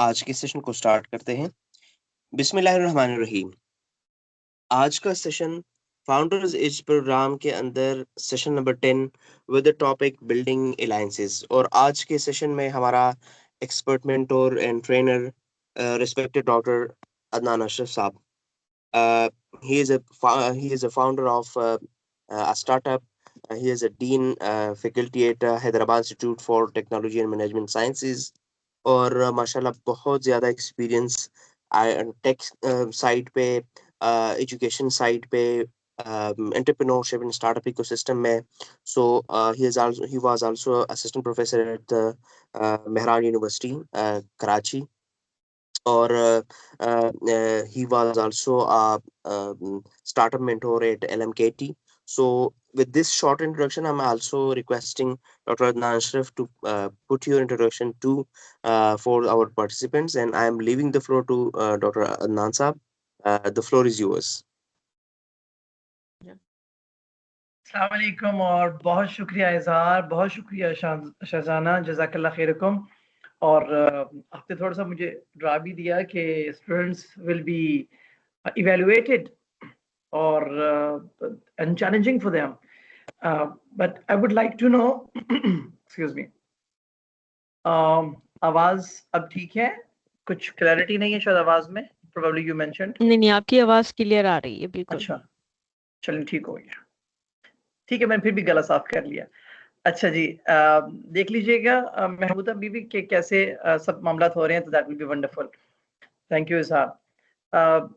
आज के सेशन को स्टार्ट करते हैं। बिस्मिल्लाहिर्रहमानिर्रहीम। आज का सेशन फाउंडर्स एज प्रोग्राम के अंदर session number 10 with the topic building alliances. और आज के सेशन में हमारा expert mentor and trainer respected doctor Adnan Ashraf साहब। He is a founder of a startup. He is a dean faculty at Hyderabad Institute for Technology and Management Sciences. और माशाल्लाह बहुत ज़्यादा एक्सपीरियंस टेक साइड पे, एजुकेशन साइड पे, entrepreneurship in startup ecosystem में। So he was also assistant professor at the Mehran university Karachi. और he was also a startup mentor at LMKT. So with this short introduction, I'm also requesting Dr. Adnan Ashraf to put your introduction to for our participants, and I am leaving the floor to Dr. Adnan Saab. The floor is yours. अस्सलाम वालेकुम और बहुत शुक्रिया इजहार, बहुत शुक्रिया शहजाना, जज़ाकल्लाह खैरकुम। और आपने थोड़ा सा मुझे डरा भी दिया कि स्टूडेंट्स विल बी इवेलुएटेड और and challenging for them, but I would like to know excuse me, आवाज अब ठीक है? कुछ क्लैरिटी नहीं है शायद आवाज में, probably you mentioned। नहीं, आपकी आवाज क्लियर आ रही है बिल्कुल। अच्छा, चलिए ठीक हो गया, ठीक है, मैंने फिर भी गला साफ कर लिया। अच्छा जी, देख लीजिएगा महमूदा बीबी के कैसे सब मामलात हो रहे हैं, तो that will be wonderful. Thank you इजहार।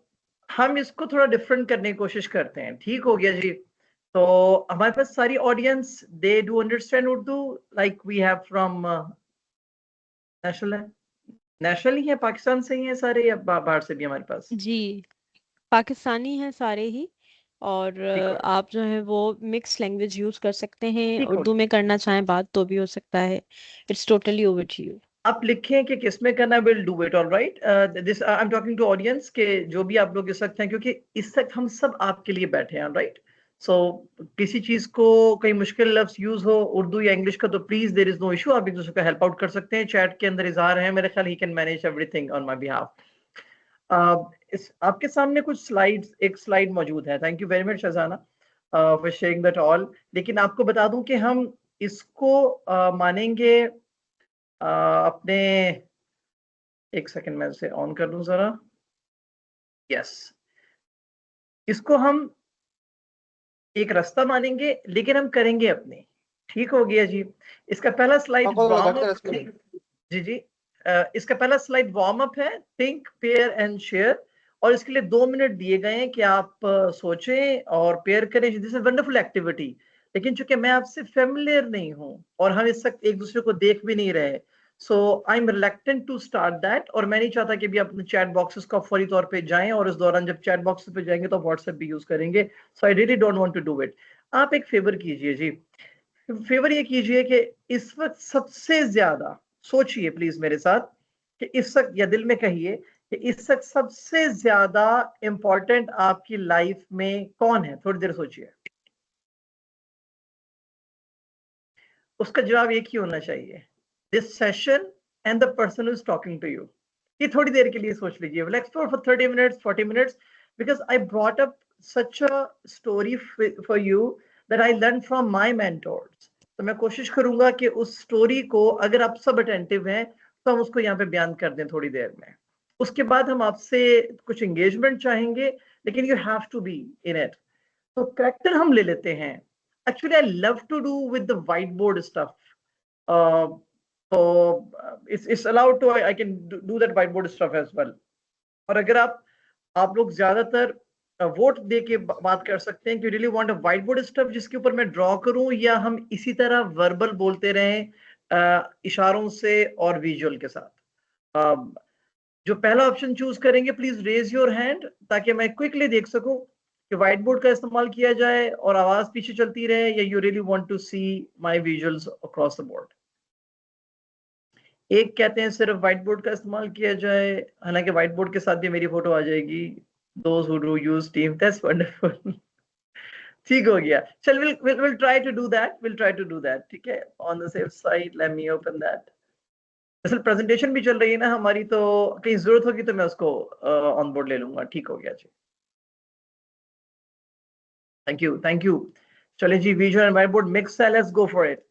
हम इसको थोड़ा डिफरेंट करने की कोशिश करते हैं, ठीक हो गया जी। तो हमारे पास सारी audience they do understand Urdu like we have from national ही है, पाकिस्तान से ही है सारे या बाहर से भी हमारे पास? जी, पाकिस्तानी हैं सारे ही। और आप जो है वो मिक्स लैंग्वेज यूज कर सकते हैं, उर्दू में करना चाहें बात तो भी हो सकता है। It's totally over to you. आप लिखें कि किस में करना, will do it, alright. This I am talking to audience के जो भी आप लोग इस वक्त हैं, क्योंकि इस वक्त हम सब आपके लिए बैठे हैं, राइट। सो किसी चीज को कहीं मुश्किल लफ्ज यूज हो उर्दू या इंग्लिश का, तो please there is no issue, आप एक दूसरे को हेल्प आउट कर सकते हैं। चैट के अंदर इजहार है, मेरे ख्याल he can manage everything on my behalf. इस आपके सामने कुछ स्लाइड्स, एक स्लाइड मौजूद है। Thank you very much Shahzana for sharing that all. लेकिन आपको बता दूं कि हम इसको मानेंगे अपने, एक सेकंड मैं इसे ऑन कर दूं जरा। यस, इसको हम एक रास्ता मानेंगे लेकिन हम करेंगे अपने, ठीक हो गया जी। इसका पहला स्लाइड वार्म अप, जी जी, इसका पहला स्लाइड वार्म अप है, थिंक पेयर एंड शेयर। और इसके लिए 2 मिनट दिए गए हैं कि आप सोचें और पेयर करें। This is wonderful activity. लेकिन चूंकि मैं आपसे फेमिलियर नहीं हूं और हम इस वक्त एक दूसरे को देख भी नहीं रहे, so I am reluctant to start that. और मैं नहीं चाहता कि भी अपने चैट बॉक्सेस को फौरी तौर पे जाएं, और इस दौरान जब चैट बॉक्सेस पे जाएंगे तो व्हाट्सएप भी यूज करेंगे। So I really don't want to do it. आप एक फेवर कीजिए जी, फेवर ये कीजिए कि इस वक्त सबसे ज्यादा सोचिए प्लीज मेरे साथ कि इस वक्त, या दिल में कहिए कि इस वक्त सबसे ज्यादा इंपॉर्टेंट आपकी लाइफ में कौन है। थोड़ी देर सोचिए, उसका जवाब एक ही होना चाहिए, this session and the person who is talking to you. ये थोड़ी देर के लिए सोच लीजिए, will explore for 30 minutes 40 minutes, because I brought up such a story for you that I learn from my mentors. तो मैं कोशिश करूंगा कि उस स्टोरी को, अगर आप सब अटेंटिव हैं, तो हम उसको यहाँ पे बयान कर दें थोड़ी देर में। उसके बाद हम आपसे कुछ एंगेजमेंट चाहेंगे, लेकिन you have to be in it. तो करेक्टर हम ले लेते हैं। Actually, I love to do with the whiteboard stuff. It's allowed to. I can do that whiteboard stuff as well. और अगर आप लोग ज्यादातर वोट दे के बात कर सकते हैं कि really want a white board stuff जिसके ऊपर मैं ड्रॉ करूं, या हम इसी तरह वर्बल बोलते रहें इशारों से और विजुअल के साथ। जो पहला ऑप्शन चूज करेंगे, प्लीज रेज योर हैंड ताकि मैं क्विकली देख सकूं कि व्हाइट बोर्ड का इस्तेमाल किया जाए और आवाज पीछे चलती रहे, या you really want to see my visuals across the board. एक कहते हैं सिर्फ व्हाइट बोर्ड का इस्तेमाल किया जाए, हालांकि व्हाइट बोर्ड के साथ भी मेरी फोटो आ जाएगी। Those who do use team, that's wonderful. ठीक हो गया, चल we'll try to do that, ठीक है, on the safe side. Let me open that. असल प्रेजेंटेशन भी चल रही है ना हमारी, तो कहीं जरूरत होगी तो मैं उसको ऑन बोर्ड ले लूंगा। ठीक हो गया जी, थैंक यू थैंक यू। चलिए जी, visual and whiteboard mix है, let's go for it.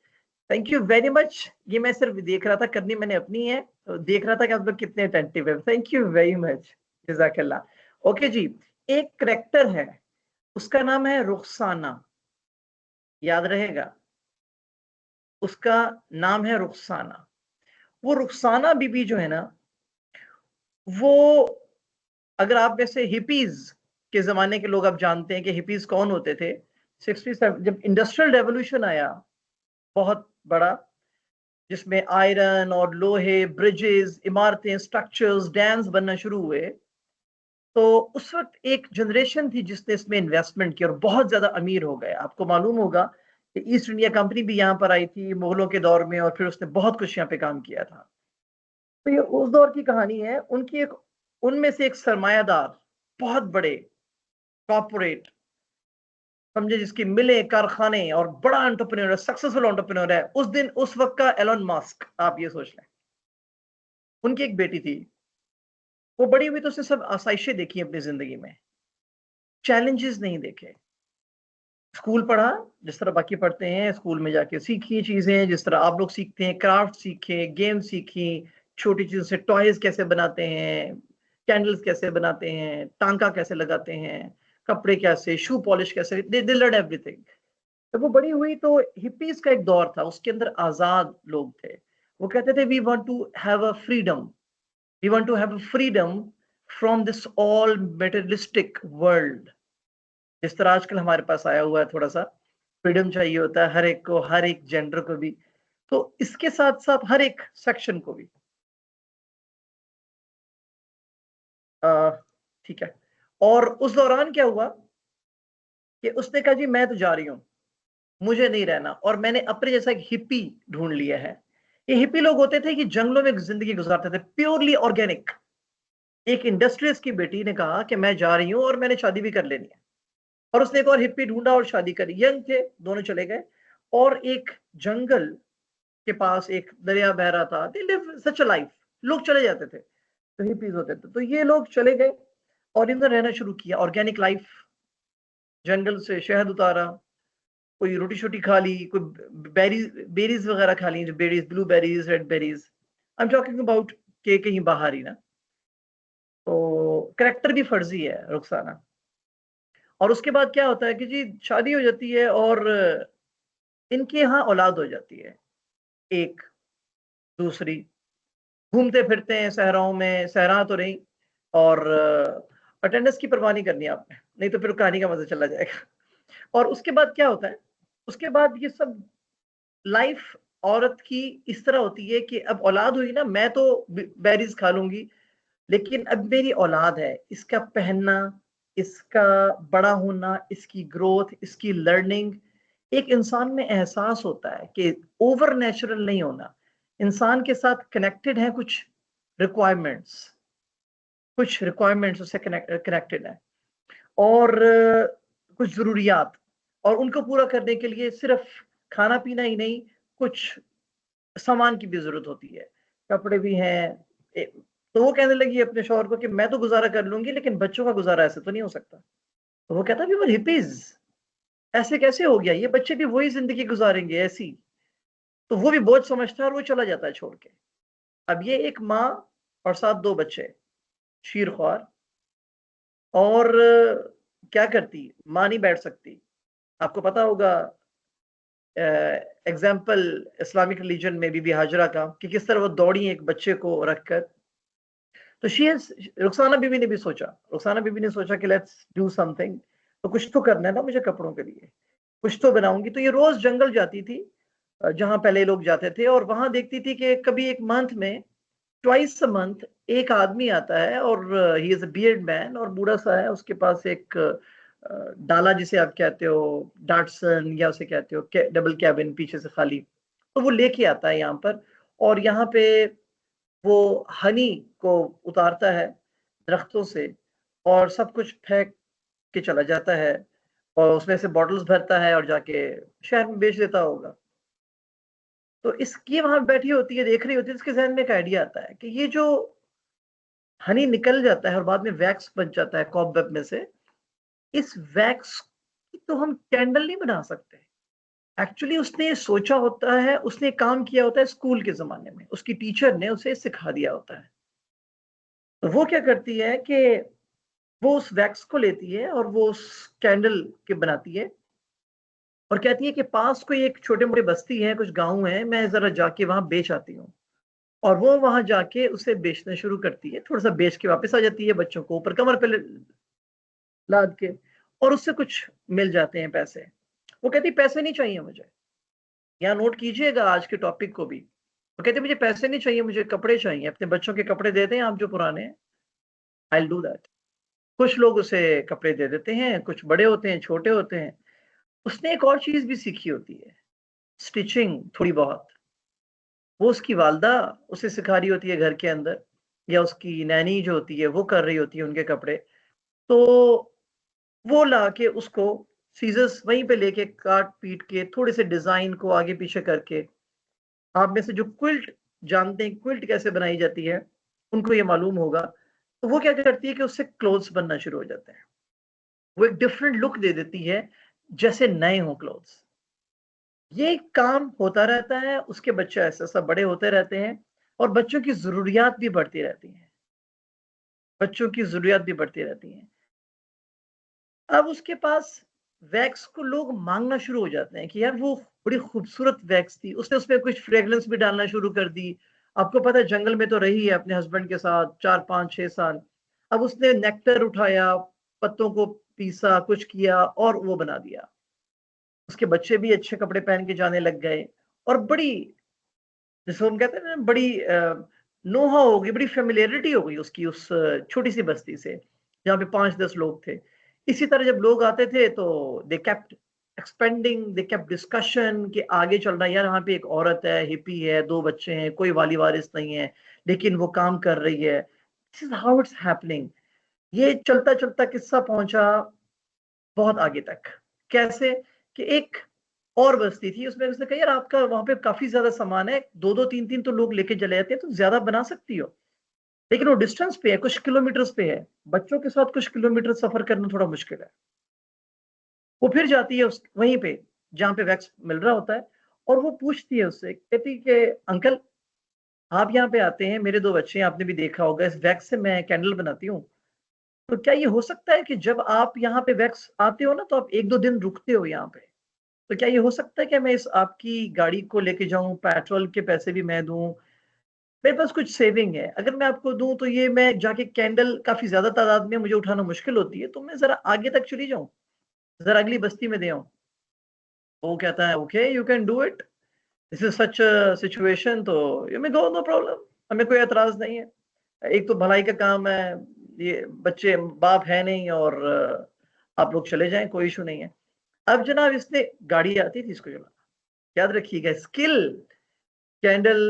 Thank you very much. ये मैं सिर्फ देख रहा था, करनी मैंने अपनी है, तो देख रहा था कि आप लोग कितने अटेंटिव है। थैंक यू वेरी मच, जज़ाकल्लाह। ओके जी, एक करेक्टर है, उसका नाम है रुखसाना, याद रहेगा, उसका नाम है रुखसाना। वो रुखसाना बीबी जो है ना, वो, अगर आप में से हिपीज के जमाने के लोग आप जानते हैं कि हिपीज कौन होते थे, 67 जब इंडस्ट्रियल रेवोल्यूशन आया बहुत बड़ा, जिसमें आयरन और लोहे, ब्रिजेस, इमारतें, स्ट्रक्चर्स, डैम्स बनना शुरू हुए, तो उस वक्त एक जनरेशन थी जिसने इसमें इन्वेस्टमेंट किया और बहुत ज्यादा अमीर हो गए। आपको मालूम होगा कि ईस्ट इंडिया कंपनी भी यहाँ पर आई थी मुगलों के दौर में, और फिर उसने बहुत कुछ यहाँ पे काम किया था। तो ये उस दौर की कहानी है उनकी। एक उनमें से एक सरमायादार, बहुत बड़े कॉर्पोरेट, समझे, जिसकी मिले, कारखाने, और बड़ा एंटरप्रेन्योर है, सक्सेसफुल एंटरप्रेन्योर है उस दिन, उस वक्त का एलन मस्क, आप ये सोच लें। उनकी एक बेटी थी, वो बड़ी हुई तो उसने सब आसाइशें देखी अपनी जिंदगी में, चैलेंजेस नहीं देखे। स्कूल पढ़ा जिस तरह बाकी पढ़ते हैं, स्कूल में जाके सीखी चीजें जिस तरह आप लोग सीखते हैं, क्राफ्ट सीखे, गेम सीखी, छोटी चीजों से टॉयज कैसे बनाते हैं, कैंडल्स कैसे बनाते हैं, टांका कैसे लगाते हैं, कपड़े कैसे, शू पॉलिश कैसे, दे लर्न एवरीथिंग। जब वो बड़ी हुई तो हिप्पीज का एक दौर था, उसके अंदर आजाद लोग थे। वो कहते थे we want to have a freedom, we want to have a freedom from this all materialistic world. जिस तरह आजकल हमारे पास आया हुआ है, थोड़ा सा फ्रीडम चाहिए होता है हर एक को, हर एक जेंडर को भी, तो इसके साथ साथ हर एक सेक्शन को भी। अ, ठीक है। और उस दौरान क्या हुआ कि उसने कहा जी मैं तो जा रही हूँ, मुझे नहीं रहना, और मैंने अपने जैसा एक हिप्पी ढूंढ लिया है। ये हिप्पी लोग होते थे कि जंगलों में जिंदगी गुजारते थे, प्योरली ऑर्गेनिक। एक इंडस्ट्रियलिस्ट की बेटी ने कहा कि मैं जा रही हूँ और मैंने शादी भी कर लेनी है, और उसने एक और हिप्पी ढूंढा और शादी करी। यंग थे दोनों, चले गए, और एक जंगल के पास एक दरिया बह रहा था। They live such a life, लोग चले जाते थे, तो हिप्पीज होते थे। तो ये लोग चले गए और इधर रहना शुरू किया, ऑर्गेनिक लाइफ, जंगल से शहद उतारा, कोई रोटी शोटी खा ली, कोई बेरीज वगैरह खा ली, जो berries, blue berries, red berries, I am talking about, के कहीं बाहर ही ना। तो करेक्टर भी फर्जी है रुखसाना। और उसके बाद क्या होता है कि जी शादी हो जाती है और इनके यहाँ औलाद हो जाती है, एक, दूसरी, घूमते फिरते हैं सहराओं में, सहरा तो नहीं, और अटेंडेंस की परवाह नहीं करनी आपने, नहीं तो फिर कहानी का मजा चला जाएगा। और उसके बाद क्या होता है, उसके बाद ये सब लाइफ औरत की इस तरह होती है कि अब औलाद हुई ना, मैं तो बेरीज खा लूंगी, लेकिन अब मेरी औलाद है, इसका पहनना, इसका बड़ा होना, इसकी ग्रोथ, इसकी लर्निंग, एक इंसान में एहसास होता है कि ओवर नेचुरल नहीं होना, इंसान के साथ कनेक्टेड है रिक्वायरमेंट्स कुछ रिक्वायरमेंट्स उससे कनेक्टेड है, और कुछ जरूरियात, और उनको पूरा करने के लिए सिर्फ खाना पीना ही नहीं, कुछ सामान की भी जरूरत होती है, कपड़े भी हैं। तो वो कहने लगी अपने शौहर को कि मैं तो गुजारा कर लूंगी, लेकिन बच्चों का गुजारा ऐसे तो नहीं हो सकता। तो वो कहता भी वो हिपीज, ऐसे कैसे हो गया, ये बच्चे भी वही जिंदगी गुजारेंगे ऐसी। तो वो भी बोझ समझता है और वो चला जाता है छोड़ के। अब ये एक माँ और साथ दो बच्चे, शीर ख्वार, और क्या करती, माँ नहीं बैठ सकती। आपको पता होगा एग्जाम्पल इस्लामिक रिलीजन में बीबी हाजरा का, कि किस तरह वो दौड़ी एक बच्चे को रखकर। तो रुखसाना बीबी ने भी सोचा, रुखसाना बीबी ने सोचा कि लेट्स डू समथिंग, तो कुछ तो करना है ना मुझे कपड़ों के लिए, कुछ तो बनाऊंगी। तो ये रोज जंगल जाती थी, जहां पहले लोग जाते थे, और वहां देखती थी कि कभी एक मंथ में, ट्वाइस अ मंथ, एक आदमी आता है, और he is a beard man, और बूढ़ा सा है, उसके पास एक डाला जिसे आप कहते हो डाटसन, या उसे कहते हो डबल कैबिन पीछे से खाली, तो वो लेके आता है यहाँ पर, और यहाँ पे वो हनी को उतारता है दरख्तों से, और सब कुछ फेंक के चला जाता है, और उसमें से बॉटल्स भरता है और जाके शहर में बेच देता होगा। तो इसकी वहां बैठी होती है, देख रही होती है, इसके जहन में एक आइडिया आता है कि ये जो हनी निकल जाता है और बाद में वैक्स बन जाता है कॉबवेब में से, इस वैक्स की तो हम कैंडल नहीं बना सकते। एक्चुअली उसने ये सोचा होता है, उसने काम किया होता है स्कूल के ज़माने में, उसकी टीचर ने उसे सिखा दिया होता है। तो वो क्या करती है कि वो उस वैक्स को लेती है और वो उस कैंडल के बनाती है और कहती है कि पास कोई एक छोटे-मोटे बस्ती है, कुछ गाँव है, मैं ज़रा जाके वहाँ बेच आती हूँ। और वो वहाँ जाके उसे बेचना शुरू करती है, थोड़ा-सा बेच के वापस आ जाती है, बच्चों को ऊपर कमर पे लाद के, और उससे कुछ मिल जाते हैं पैसे। वो कहती है पैसे नहीं चाहिए मुझे। यहाँ नोट कीजिएगा आज के टॉपिक को भी। वो कहती है मुझे पैसे नहीं चाहिए, मुझे कपड़े चाहिए, अपने बच्चों के कपड़े दे दें आप जो पुराने हैं, आई विल डू दैट। कुछ लोग उसे कपड़े दे देते हैं, कुछ बड़े होते हैं, छोटे होते हैं। उसने एक और चीज़ भी सीखी होती है, स्टिचिंग थोड़ी बहुत। वो उसकी वालदा उसे सिखा रही होती है घर के अंदर, या उसकी नैनी जो होती है वो कर रही होती है उनके कपड़े। तो वो लाके उसको सीज़र्स वहीं पे लेके काट-पीट के थोड़े से डिज़ाइन को आगे-पीछे करके, आप में से जो क्विल्ट जानते हैं, क्विल्ट कैसे बनाई जाती है, उनको ये मालूम होगा। तो वो क्या करती है कि उससे क्लोथ्स बनना शुरू हो जाते हैं। वो एक डिफरेंट लुक दे देती है, जैसे नए हों क्लोथ्स। ये काम होता रहता है, उसके बच्चे ऐसा-ऐसा बड़े होते रहते हैं और बच्चों की ज़रूरियात भी बढ़ती रहती हैं। बच्चों की ज़रूरियात भी बढ़ती रहती हैं। अब उसके पास वैक्स को लोग माँगना शुरू हो जाते हैं कि यार वो बड़ी खूबसूरत वैक्स थी। उसने उसमें कुछ फ्रेग्रेंस भी डालना शुरू कर दी। आपको पता है जंगल में तो रही है अपने हस्बैंड के साथ 4, 5, 6 साल। अब उसने नेक्टर उठाया, पत्तों को पीसा, कुछ किया और वो बना दिया। उसके बच्चे भी अच्छे कपड़े पहन के जाने लग गए और बड़ी, जिसको हम कहते हैं ना, बड़ी नो-हाउ हो गई, बड़ी फ़ैमिलियरिटी हो गई उसकी उस छोटी-सी बस्ती से, जहाँ पे 5-10 लोग थे। इसी तरह जब लोग आते थे तो they kept expanding, they kept discussion कि आगे चल रहा है, यार यहाँ पे एक औरत है, हिप्पी है, 2 बच्चे हैं, कोई वाली-वारिस नहीं है, लेकिन वो काम कर रही है। This is how it's happening. ये चलता-चलता किस्सा पहुँचा बहुत आगे तक। कैसे? कि एक और बस्ती थी, उसमें उसने कहा यार आपका वहाँ पे काफ़ी ज़्यादा सामान है, 2-2 3-3 तो लोग लेके चले जाते हैं, तुम ज़्यादा बना सकती हो। लेकिन वो डिस्टेंस पे है, कुछ किलोमीटर्स पे है। बच्चों के साथ कुछ किलोमीटर सफ़र करना थोड़ा मुश्किल है। वो फिर जाती है उस वहीं पे, जहाँ पे वैक्स मिल रहा होता है, और वो पूछती है उससे, कहती कि अंकल, आप यहाँ पे आते हैं, मेरे 2 बच्चे हैं, आपने भी देखा होगा, इस वैक्स से मैं कैंडल बनाती हूँ। तो क्या ये हो सकता है कि जब आप यहाँ पे वैक्स आते हो ना, तो आप 1-2 दिन रुकते हो यहाँ पे? तो क्या ये हो सकता है कि मैं इस आपकी गाड़ी को लेके जाऊँ, पेट्रोल के पैसे भी मैं दूँ, मेरे पास कुछ सेविंग है, अगर मैं आपको दूँ तो ये मैं जाके कैंडल काफ़ी ज़्यादा तादाद में मुझे उठाना मुश्किल होती है, तो मैं ज़रा आगे तक चली जाऊँ, ज़रा अगली बस्ती में दे आऊँ। वो कहता है, "okay, you can do it, this is such a situation, तो you may go, no problem." हमें कोई एतराज़ नहीं है। एक तो भलाई का काम है, ये बच्चे बाप है नहीं, और आप लोग चले जाएँ, कोई इश्यू नहीं है। अब जनाब इसने गाड़ी आती थी इसको चलाना। याद रखिएगा, स्किल, कैंडल,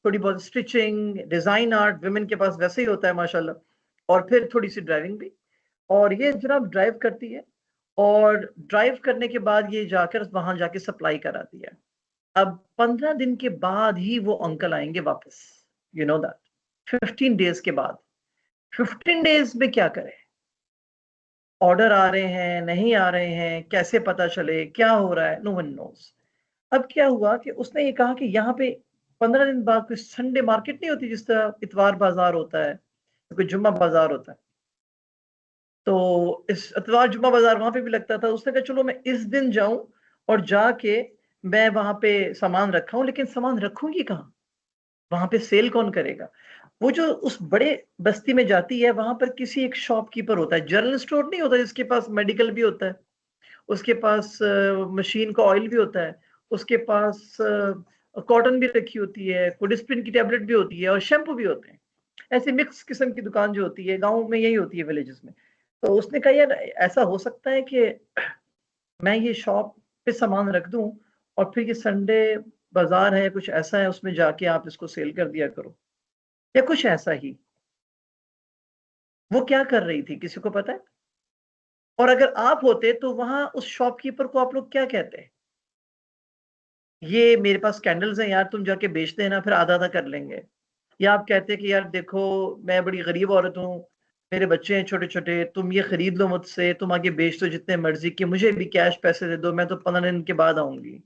थोड़ी बहुत स्टिचिंग, डिज़ाइन आर्ट वुमेन के पास वैसे ही होता है माशाल्लाह, और फिर थोड़ी-सी ड्राइविंग भी। और ये जनाब ड्राइव करती है, और ड्राइव करने के बाद ये जाकर वहाँ जाके सप्लाई कराती है। अब 15 दिन के बाद ही वो अंकल आएँगे वापस, यू नो दैट, 15 डेज़ के बाद। 15 डेज़ में क्या करें? ऑर्डर आ रहे हैं, नहीं आ रहे हैं, कैसे पता चले, क्या हो रहा है? No one knows. अब क्या हुआ कि उसने ये कहा कि यहाँ पे 15 दिन बाद कोई संडे मार्केट नहीं होती, जिस तरह इतवार बाज़ार होता है, कोई जुम्मा बाज़ार होता है। तो इस इतवार जुम्मा बाज़ार वहाँ पे भी लगता था। उसने कहा चलो मैं इस दिन जाऊँ और जाके मैं वहाँ पे सामान रखा हूँ, लेकिन सामान रखूँगी कहाँ? वहाँ पे सेल कौन करेगा? वो जो उस बड़े बस्ती में जाती है, वहाँ पर किसी एक शॉपकीपर होता है, जनरल स्टोर नहीं होता जिसके पास मेडिकल भी होता है। उसके पास मशीन का ऑयल भी होता है, उसके पास कॉटन भी रखी होती है, कोडिस्प्रिन की टैबलेट भी होती है और शैम्पू भी होते हैं। ऐसे मिक्स किस्म की दुकान जो होती है, गाँव में यही होती है, विलेजेस में। तो उसने कहा यार ऐसा हो सकता है कि मैं ये शॉप पे सामान रख दूँ और फिर ये संडे बाज़ार है, कुछ ऐसा है, उसमें जाके आप इसको सेल कर दिया करो, या कुछ ऐसा ही। वो क्या कर रही थी, किसी को पता है? और अगर आप होते तो वहाँ उस शॉपकीपर को आप लोग क्या कहते? ये मेरे पास कैंडल्स हैं यार, तुम जाके बेच देना, फिर आधा आधा कर लेंगे। या आप कहते हैं कि यार देखो मैं बड़ी गरीब औरत हूँ, मेरे बच्चे हैं छोटे छोटे, तुम ये खरीद लो मुझसे, तुम आगे बेच दो जितने मर्जी के, मुझे भी कैश पैसे दे दो, मैं तो 15 दिन के बाद आऊंगी।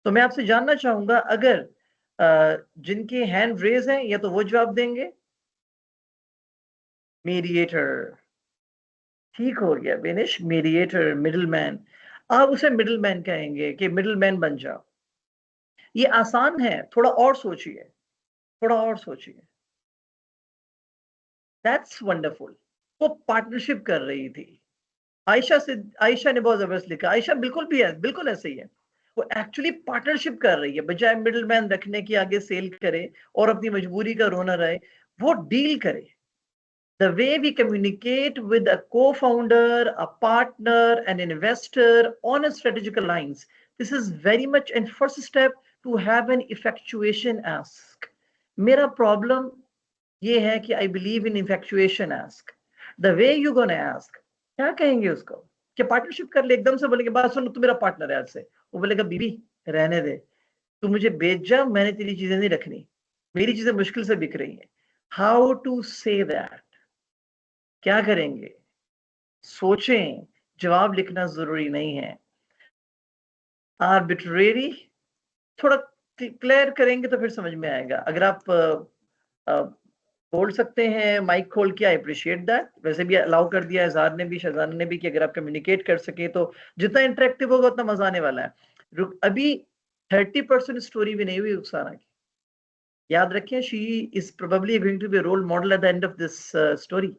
तो मैं आपसे जानना चाहूंगा, अगर जिनके हैंड रेज हैं या तो वो जवाब देंगे। मीडिएटर, ठीक हो गया बेनिश, मीडिएटर, मिडिल मैन। आप उसे मिडिल मैन कहेंगे कि मिडिल मैन बन जाओ। ये आसान है, थोड़ा और सोचिए, थोड़ा और सोचिए। That's wonderful. वो पार्टनरशिप कर रही थी। आयशा ने बहुत जबरदस्त लिखा, आयशा बिल्कुल भी है, बिल्कुल ऐसे ही है। वो एक्चुअली पार्टनरशिप कर रही है, बजाय मिडिल मैन रखने की आगे सेल करे और अपनी मजबूरी का रोना रहे, वो डील करे। The way we communicate with a co-founder, a partner, an investor on a strategic alliance. This is very much a first step to have an effectuation ask. मेरा problem ये है कि I believe in effectuation ask. The way you gonna ask, क्या कहेंगे उसको कि partnership कर ले, एकदम से बोलेंगे बात सुनो तू मेरा पार्टनर है आज से, वो बोलेगा बीबी रहने दे, तू मुझे बेच जा, मैंने तेरी चीजें नहीं रखनी, मेरी चीजें मुश्किल से बिक रही हैं। हाउ टू से दैट, क्या करेंगे, सोचें, जवाब लिखना जरूरी नहीं है। आर्बिट्रेरी थोड़ा क्लियर करेंगे तो फिर समझ में आएगा। अगर आप बोल सकते हैं माइक खोल के, आई अप्रिशिएट दैट। वैसे भी अलाउ कर दिया है जार ने भी, शहजान ने भी, कि अगर आप कम्युनिकेट कर सके तो जितना इंटरेक्टिव होगा उतना मजा आने वाला है। अभी 30% स्टोरी भी नहीं हुई रुखसाना की, याद रखें। She is probably going to be role model at the end of this story,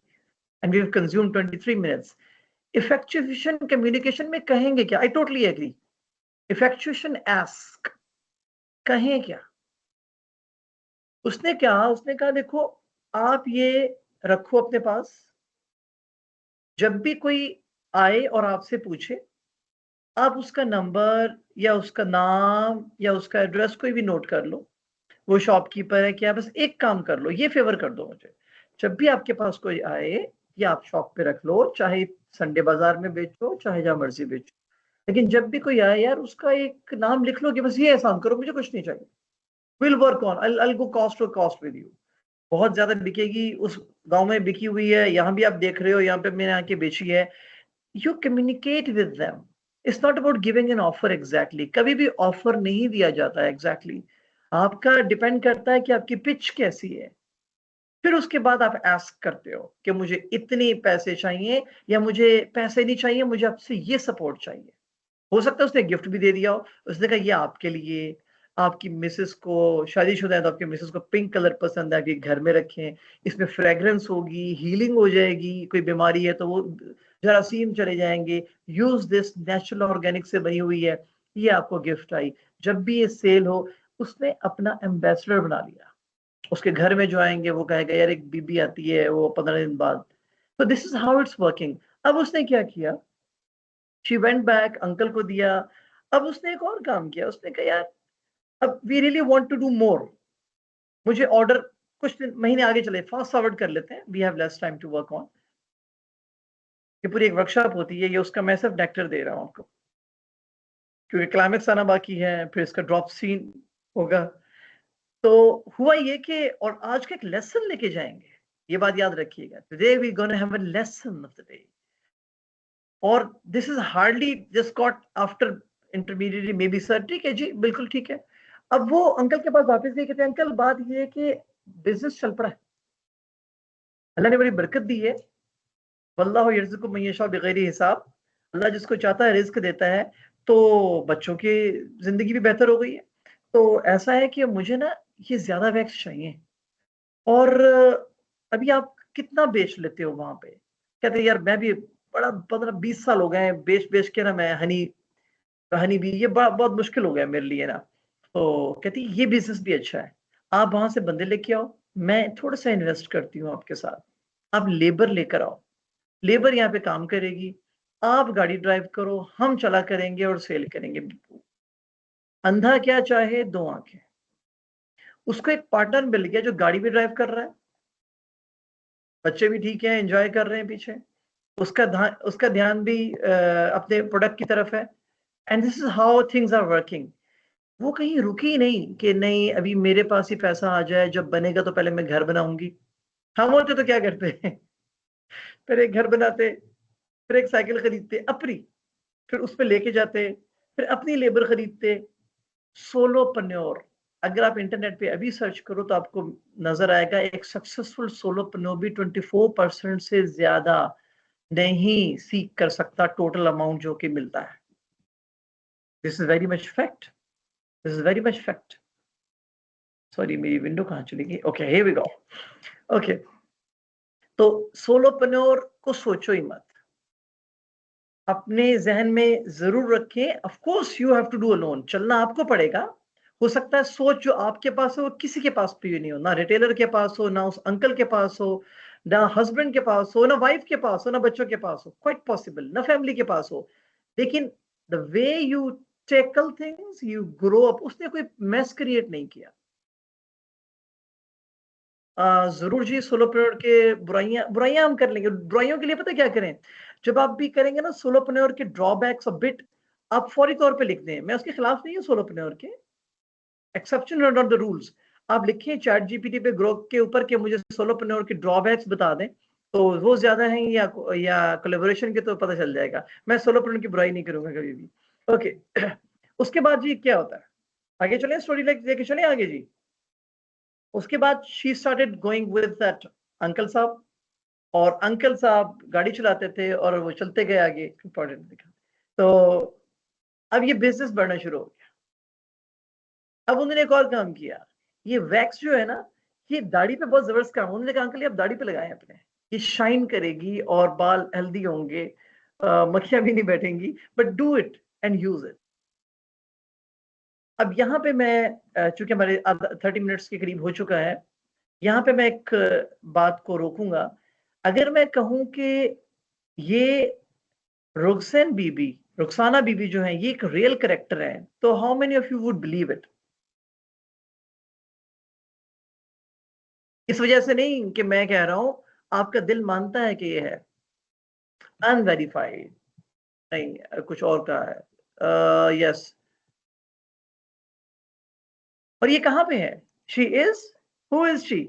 and we have consumed 23 minutes. Effectuation communication में कहेंगे क्या? I totally agree. Effectuation ask कहें क्या? उसने कहा देखो आप ये रखो अपने पास, जब भी कोई आए और आपसे पूछे, आप उसका नंबर या उसका नाम या उसका एड्रेस कोई भी नोट कर लो, वो शॉपकीपर है क्या, बस एक काम कर लो, ये फेवर कर दो मुझे, जब भी आपके पास कोई आए, या आप शॉप पे रख लो, चाहे संडे बाजार में बेचो, चाहे जहां मर्जी बेचो, लेकिन जब भी कोई आए यार उसका एक नाम लिख लो कि बस ये एहसान करो, मुझे कुछ नहीं चाहिए, will work on, I go cost to cost with you. बहुत ज्यादा बिकेगी, उस गांव में बिकी हुई है, यहाँ भी आप देख रहे हो, यहाँ पे मैंने आके बेची है। You communicate with them. It's not about giving an offer exactly, कभी भी ऑफर नहीं दिया जाता है एग्जैक्टली आपका डिपेंड करता है कि आपकी पिच कैसी है। फिर उसके बाद आप आस्क करते हो कि मुझे इतने पैसे चाहिए, या मुझे पैसे नहीं चाहिए, मुझे आपसे ये सपोर्ट चाहिए। हो सकता है उसने गिफ्ट भी दे दिया हो, उसने कहा ये आपके लिए, आपकी मिसेस को, शादीशुदा है तो आपकी मिसेस को पिंक कलर पसंद है, कि घर में रखें, इसमें फ्रेग्रेंस होगी, हीलिंग हो जाएगी, कोई बीमारी है तो वो जरासीम चले जाएंगे, यूज दिस, नेचुरल ऑर्गेनिक से बनी हुई है, ये आपको गिफ्ट आई। जब भी ये सेल हो, उसने अपना एम्बेसडर बना लिया, उसके घर में जो आएंगे वो कहेगा यार एक बीबी आती है वो 15 दिन बाद। तो this is how it's working. अब उसने क्या किया, शी वेंट बैक, अंकल को दिया। अब उसने एक और काम किया, उसने कहा यार अब we really want to do more, मुझे ऑर्डर कुछ महीने आगे चले, फास्ट फॉरवर्ड कर लेते हैं, we have less time to work on. ये पूरी एक वर्कशॉप होती है, ये उसका मैं सिर्फ नेक्टर दे रहा हूँ आपको, क्योंकि क्लाइमेक्स आना बाकी है, फिर इसका ड्रॉप सीन होगा। तो हुआ ये कि, और आज का एक लेसन लेके जाएंगे, ये बात याद रखिएगा, today we gonna have a lesson of the day, और this is hardly just got after intermediate maybe sir, ठीक है जी, बिल्कुल ठीक है। अब वो अंकल के पास वापस गए, कहते हैं अंकल बात ये है कि बिजनेस चल पड़ा है, अल्लाह ने बड़ी बरकत दी है, वल्लाहु यर्ज़ुक़ु मन यशाअ बिगैरि हिसाब, अल्लाह जिसको चाहता है रिज्क देता है। तो बच्चों की जिंदगी भी बेहतर हो गई है। तो ऐसा है कि मुझे ना ये ज्यादा वैक्स चाहिए, और अभी आप कितना बेच लेते हो वहां पे? कहते हैं यार मैं भी बड़ा 15-20 साल हो गए हैं बेच बेच के ना, मैं हनी हनी भी ये बड़ा बहुत मुश्किल हो गया मेरे लिए ना। तो कहती ये बिजनेस भी अच्छा है, आप वहां से बंदे लेके आओ, मैं थोड़ा सा इन्वेस्ट करती हूँ आपके साथ, आप लेबर लेकर आओ, लेबर यहाँ पे काम करेगी, आप गाड़ी ड्राइव करो, हम चला करेंगे और सेल करेंगे। अंधा क्या चाहे दो आंखें। उसको एक पार्टनर मिल गया जो गाड़ी भी ड्राइव कर रहा है, बच्चे भी ठीक है, एंजॉय कर रहे हैं पीछे, उसका ध्यान भी अपने प्रोडक्ट की तरफ है। And this is how things are working. वो कहीं रुकी नहीं कि नहीं अभी मेरे पास ही पैसा आ जाए, जब बनेगा तो पहले मैं घर बनाऊंगी। हम होते तो क्या करते हैं फिर एक घर बनाते, फिर एक साइकिल खरीदते अपनी, फिर उस पे लेके जाते, फिर अपनी लेबर खरीदते। सोलोप्रेन्योर, अगर आप इंटरनेट पे अभी सर्च करो तो आपको नजर आएगा एक सक्सेसफुल सोलोप्रेन्योर भी 24% से ज्यादा नहीं सीख कर सकता टोटल अमाउंट जो कि मिलता है। This is very much fact, this is very much fact. Sorry मेरी विंडो कहाँ चली गई? Okay here we go. Okay, तो सोलोप्रेन्योर को सोचो ही मत, अपने जहन में जरूर रखें। Of course you have to do alone, चलना आपको पड़ेगा। हो सकता है सोच जो आपके पास है वो किसी के पास भी नहीं हो, ना रिटेलर के पास हो, ना उस अंकल के पास हो, ना हस्बैंड के पास हो, ना वाइफ के पास हो, ना बच्चों के पास हो, क्वाइट पॉसिबल ना फैमिली के पास हो। लेकिन the way you tackle things, you grow up, उसने कोई मैस क्रिएट नहीं किया। जरूर जी, सोलोप्रेन्योर के बुराइयां बुराइयां हम कर लेंगे। बुराइयों के लिए पता क्या करें, जब आप भी करेंगे ना सोलोप्रेन्योर के ड्रॉबैक्स और बिट, आप फौरी तौर पे लिख दें। मैं उसके खिलाफ नहीं हूँ सोलोप्रेन्योर के, exception are not the rules. आप लिखिए चैट जीपीटी पे ग्रोक के ऊपर के मुझे सोलोप्रेन्योर के ड्रॉबैक्स बता दें, तो वो ज्यादा हैं या कोलैबोरेशन के, तो पता चल जाएगा। मैं सोलोप्रेन्योर की बुराई नहीं करूंगा कभी भी। ओके उसके बाद जी क्या होता है, आगे चलें, स्टोरी लेके चलें आगे जी। उसके बाद she started going with that uncle साहब, और अंकल साहब गाड़ी चलाते थे और वो चलते गए आगे। इंपॉर्टेंट दिखा, तो अब ये बिजनेस बढ़ना शुरू हो गया। अब उन्होंने एक और काम किया, ये वैक्स जो है ना, ये दाढ़ी पे बहुत जबरदस्त काम। उन्होंने कहा अंकल ये आप दाढ़ी पे लगाएं अपने, ये शाइन करेगी और बाल हेल्दी होंगे, मक्खियां भी नहीं बैठेंगी, but do it and use it. अब यहाँ पे मैं चूंकि हमारे 30 मिनट्स के करीब हो चुका है, यहाँ पे मैं एक बात को रोकूंगा। अगर मैं कहूं कि ये रुखसैन बीबी, रुखसाना बीबी जो है ये एक रियल करेक्टर है, तो how many of you would believe it? इस वजह से नहीं कि मैं कह रहा हूं, आपका दिल मानता है कि ये है अनवेरिफाइड, नहीं कुछ और का है। यस, और ये कहां पे है? She is, who is she?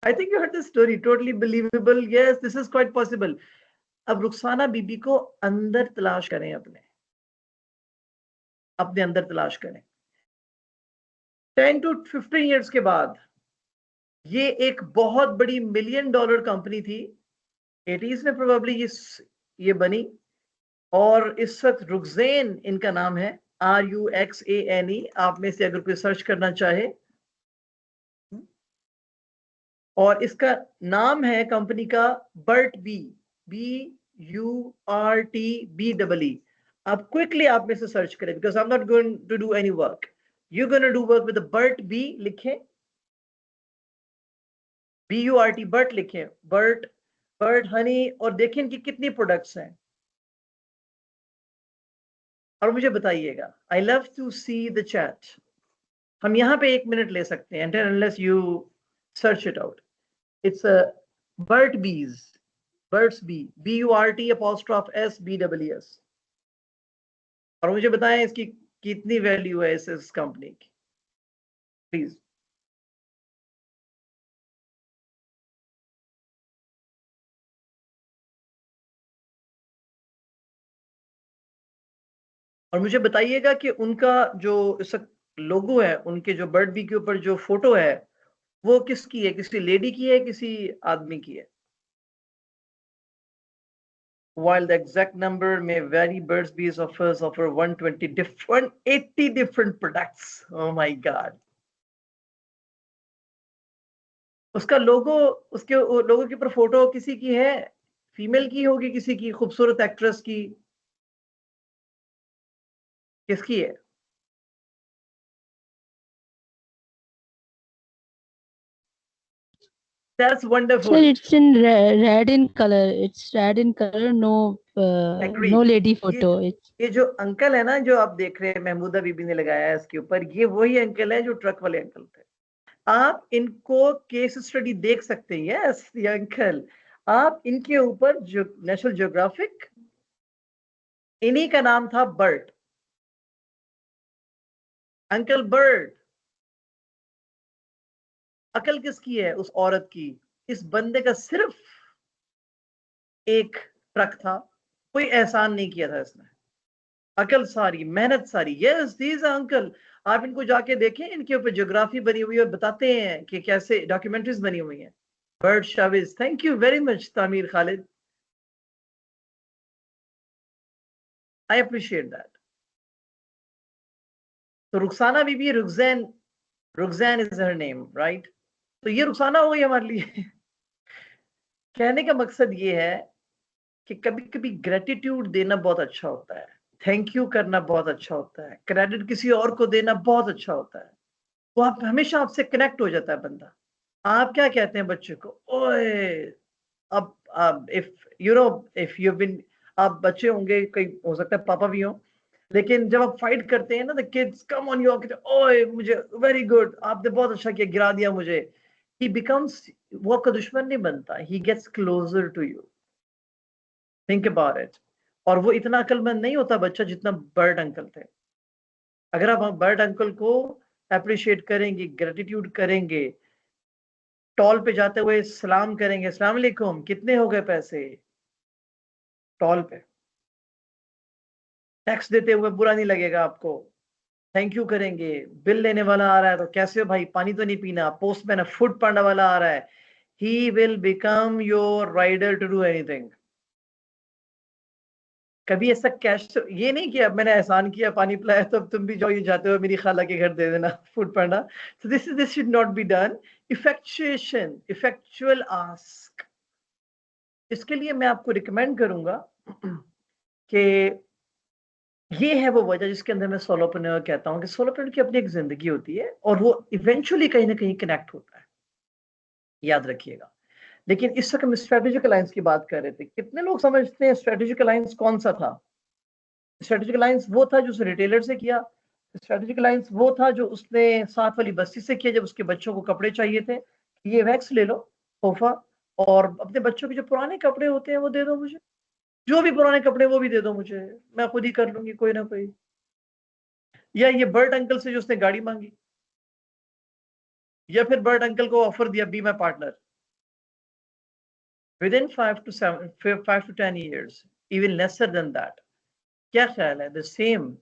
I think you heard this story, totally believable, yes this is quite possible. अब रुखसाना बीबी को अंदर तलाश करें, अपने अपने अंदर तलाश करें। 10 to 15 ईयर्स के बाद ये एक बहुत बड़ी $1 million कंपनी थी। 80s में प्रोबेबली ये बनी, और इस वक्त रुखजैन इनका नाम है, RUXANE। आप में से अगर कोई सर्च करना चाहे, और इसका नाम है कंपनी का बर्ट बी, BURTBEE। अब क्विकली आप में से सर्च करें, because I am not going to do any work, you going to do work with Burt Bee. लिखें BURT, बर्ट लिखें, बर्ट, बर्ट हनी, और देखें इनकी कितनी प्रोडक्ट्स हैं, और मुझे बताइएगा। I love to see the chat. हम यहाँ पे 1 मिनट ले सकते हैं, unless you search it out. It's Burt Bees, बर्ट्स B, BURT_SBEES। और मुझे बताएं इसकी कितनी वैल्यू है इस कंपनी की, प्लीज। और मुझे बताइएगा कि उनका जो इस लोगो है, उनके जो बर्ड बी के ऊपर जो फोटो है, वो किसकी है? किसी लेडी की है, किसी आदमी की है? While the exact number may vary, Burt's Bees offer 120 different, 80 different products. Oh my God! उसका लोगो, उसके लोगो के ऊपर फोटो किसी की है? फीमेल की होगी, किसी की खूबसूरत एक्ट्रेस की, किसकी है? That's Sir, wonderful. it's in red in color. It's red in color. No, Agree. no lady photo. ये जो अंकल है ना, जो आप देख रहे हैं, महमूदा बीबी ने लगाया है इसके ऊपर, ये वही अंकल है जो ट्रक वाले अंकल थे। आप इनको केस स्टडी देख सकते हैं। यस, ये अंकल, आप इनके ऊपर जो नेशनल ज्योग्राफिक, इन्हीं का नाम था बर्ट। अंकल बर्ड, अकल किसकी है? उस औरत की। इस बंदे का सिर्फ एक ट्रक था, कोई एहसान नहीं किया था इसने। अकल सारी, मेहनत सारी। यस दीज अंकल, आप इनको जाके देखें, इनके ऊपर ज्योग्राफी बनी हुई है, बताते हैं कि कैसे डॉक्यूमेंट्रीज बनी हुई हैं। बर्ड शाविज, thank you very much Tamir Khalid, I appreciate that. तो Rukhsana Bibi, Rukhzain, Rukhzain is her name, right? तो ये रुखसाना हो गई हमारे लिए। कहने का मकसद ये है कि कभी कभी ग्रेटिट्यूड देना बहुत अच्छा होता है, थैंक यू करना बहुत अच्छा होता है, क्रेडिट किसी और को देना बहुत अच्छा होता है। वो आप हमेशा आपसे कनेक्ट हो जाता है बंदा। आप क्या कहते हैं बच्चे को? ओए, अब इफ यू बिन, आप बच्चे होंगे, कई हो सकता है पापा भी हो, लेकिन जब आप फाइट करते हैं ना, the kids come on you, ओए मुझे, वेरी गुड, आपने बहुत अच्छा किया, गिरा दिया मुझे। ही बिकम्स, वो आपका दुश्मन नहीं बनता, he gets closer to you. Think about it. और वो इतना अक्लमंद नहीं होता बच्चा जितना बर्ड अंकल थे। अगर आप बर्ड अंकल को अप्रिशिएट करेंगे, ग्रेटिट्यूड करेंगे, टॉल पे जाते हुए सलाम करेंगे, अस्सलाम वालेकुम, कितने हो गए पैसे, टॉल पे टैक्स देते हुए बुरा नहीं लगेगा आपको, थैंक यू करेंगे। बिल लेने वाला आ रहा है तो कैसे हो भाई, पानी तो नहीं पीना, पोस्टमैन, फूड पांडा वाला आ रहा है, he will become your rider to do anything. कभी ऐसा कैश, ये नहीं कि अब मैंने एहसान किया, पानी पिलाया, तो अब तुम भी जाओ, ये जाते हो मेरी खाला के घर दे देना Foodpanda. So this should not be done. Effectuation, effectual ask, इसके लिए मैं आपको रिकमेंड करूंगा कि ये है वो वजह जिसके अंदर मैं सोलोप्रेन्योर कहता हूँ कि सोलोप्रेन्योर की अपनी एक जिंदगी होती है और वो इवेंचुअली कहीं ना कहीं कनेक्ट होता है, याद रखिएगा। लेकिन इस वक्त हम स्ट्रेटेजिक अलायंस की बात कर रहे थे। कितने लोग समझते हैं स्ट्रेटेजिक अलायंस कौन सा था? स्ट्रेटेजिक अलायंस वो था जो उसने रिटेलर से किया। स्ट्रेटेजिक अलायंस वो था जो उसने साथ वाली बस्ती से किया, जब उसके बच्चों को कपड़े चाहिए थे, ये वैक्स ले लो तोहफा, और अपने बच्चों के जो पुराने कपड़े होते हैं वो दे दो मुझे, जो भी पुराने कपड़े वो भी दे दो मुझे, मैं खुद ही कर लूंगी कोई ना कोई। या ये बर्ड अंकल से जो उसने गाड़ी मांगी, या फिर बर्ड अंकल को ऑफर दिया, be my partner, within 5 to 10 years, even lesser than that. क्या ख्याल है? The same,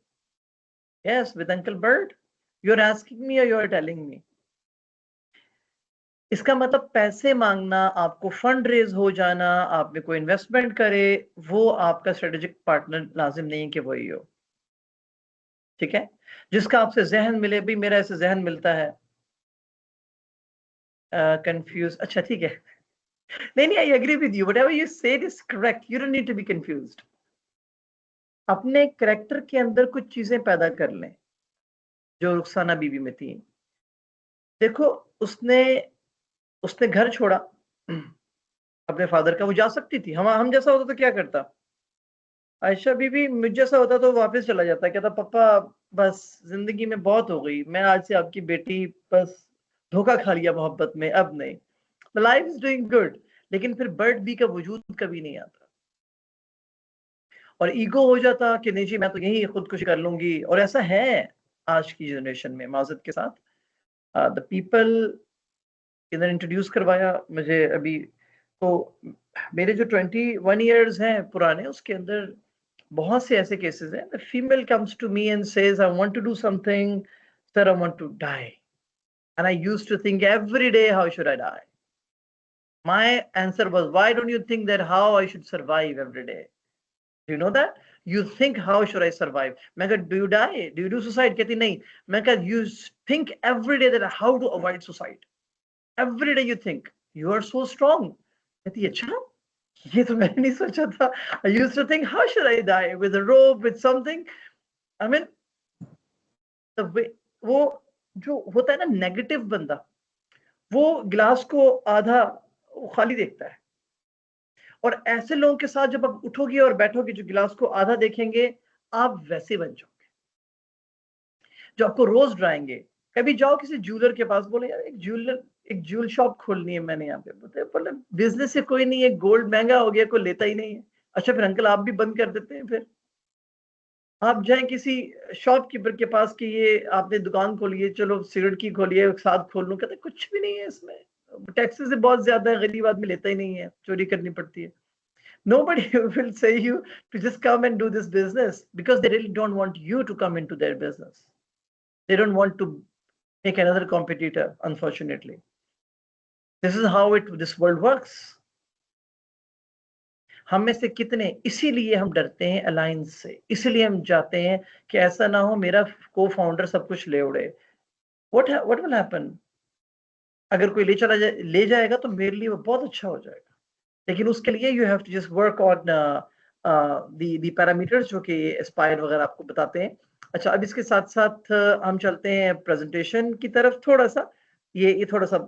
yes, with uncle Burt. You are asking me और यू आर टेलिंग मी। इसका मतलब पैसे मांगना, आपको फंड रेज हो जाना, आप में कोई इन्वेस्टमेंट करे, वो आपका स्ट्रेटेजिक पार्टनर लाजिम नहीं है कि वही हो, ठीक है? जिसका आपसे जहन मिले, भी मेरा ऐसे जहन मिलता है, कंफ्यूज, अच्छा ठीक है। नहीं, I agree with you, whatever you said is correct, you don't need to be confused. अपने कैरेक्टर के अंदर कुछ चीजें पैदा कर लें जो रुखसाना बीबी में थी। देखो, उसने उसने घर छोड़ा अपने फादर का, वो जा सकती थी, हम जैसा होता तो क्या करता? आयशा बीबी मुझ जैसा होता तो वापस चला जाता, कहता पापा बस जिंदगी में बहुत हो गई, मैं आज से आपकी बेटी, बस धोखा खा लिया मोहब्बत में, अब नहीं, लाइफ इज डूइंग गुड। लेकिन फिर बर्ड बी का वजूद कभी नहीं आता, और ईगो हो जाता कि नहीं जी मैं तो यही खुदकुशी कर लूंगी। और ऐसा है आज की जनरेशन में, माजरत के साथ, द पीपल, इधर इंट्रोड्यूस करवाया मुझे अभी, तो मेरे जो 21 years हैं पुराने, उसके अंदर बहुत से ऐसे केसेस हैं, the female comes to me and says I want to do something, sir I want to die, and I used to think every day how should I die. My answer was, why don't you think that how I should survive every day? Do you know that? You think how should I survive? मैं कहा do you die? Do you do suicide? कहती नहीं। मैं कहा you think every day that how to avoid suicide. Every day you think. You are so strong. कहती अच्छा, ये तो मैंने नहीं सोचा था। I used to think how should I die? With a rope, with something. I mean, the way, वो जो होता है ना नेगेटिव बंदा, वो गिलास को आधा वो खाली देखता है। और ऐसे लोगों के साथ जब आप उठोगे और बैठोगे जो गिलास को आधा देखेंगे, आप वैसे बन जाओगे, जो आपको रोज डराएंगे। कभी जाओ किसी ज्वेलर के पास, बोले यार एक ज्वेल शॉप खोलनी है मैंने यहाँ पे, बोले बिजनेस से कोई नहीं है, गोल्ड महंगा हो गया, कोई लेता ही नहीं है। अच्छा फिर अंकल आप भी बंद कर देते हैं फिर? आप जाएं किसी शॉपकीपर के पास कि ये आपने दुकान खोली है, चलो सिगरेट की खोली है, साथ खोल लूं, कहते कुछ भी नहीं है इसमें, टैक्सेस से बहुत ज्यादा है, गरीब आदमी लेता ही नहीं है, चोरी करनी पड़ती है. Nobody will say you to just come and do this business because they really don't want you to come into their business. They don't want to make another competitor, unfortunately. This is how this world works. हम में से कितने इसीलिए हम डरते हैं alliance से, इसीलिए हम जाते हैं कि ऐसा ना हो मेरा को फाउंडर सब कुछ ले उड़े. What will happen? अगर कोई ले जाएगा तो मेरे लिए वो बहुत अच्छा हो जाएगा, लेकिन उसके लिए you have to just work on the parameters जो कि एस्पायर वगैरह आपको बताते हैं. अच्छा, अब इसके साथ साथ हम चलते हैं प्रेजेंटेशन की तरफ. थोड़ा सा ये थोड़ा सा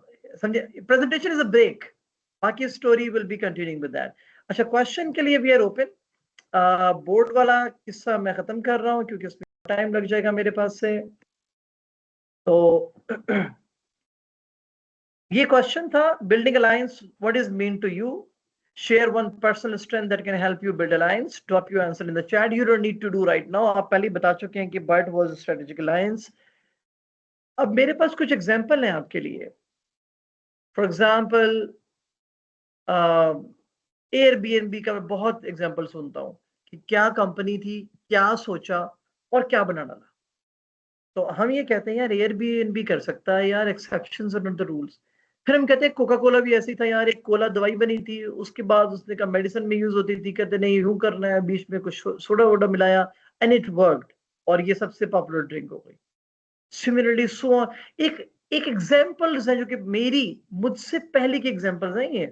समझे, प्रेजेंटेशन इज अ ब्रेक, बाकी story will be continuing with that. अच्छा, क्वेश्चन के लिए वी आर ओपन. बोर्ड वाला किस्सा मैं खत्म कर रहा हूँ क्योंकि उसमें टाइम लग जाएगा मेरे पास से. तो ये क्वेश्चन था, building alliance, what is mean to you? Share one personal strength that can help you build alliance. Drop your answer in the chat. You don't need to do right now. आप पहले बता चुके हैं कि BUT was a strategic alliance. अब मेरे पास कुछ example हैं आपके लिए. फॉर एग्जाम्पल Airbnb का मैं बहुत एग्जाम्पल सुनता हूँ कि क्या कंपनी थी, क्या सोचा और क्या बना डाला. तो हम ये कहते हैं यार Airbnb कर सकता है यार, exceptions are not the rules. फिर हम कहते हैं कोका कोला भी ऐसी था यार, एक कोला दवाई बनी थी, उसके बाद उसने कहा मेडिसिन में यूज होती थी, कहते नहीं यूं करना है, बीच में कुछ सोडा वोडा मिलाया एंड इट वर्कड, और ये सबसे पॉपुलर ड्रिंक हो गई. सिमिलरली सो एक एक एग्जांपल्स है जो कि मेरी मुझसे पहले की एग्जांपल्स हैं ये,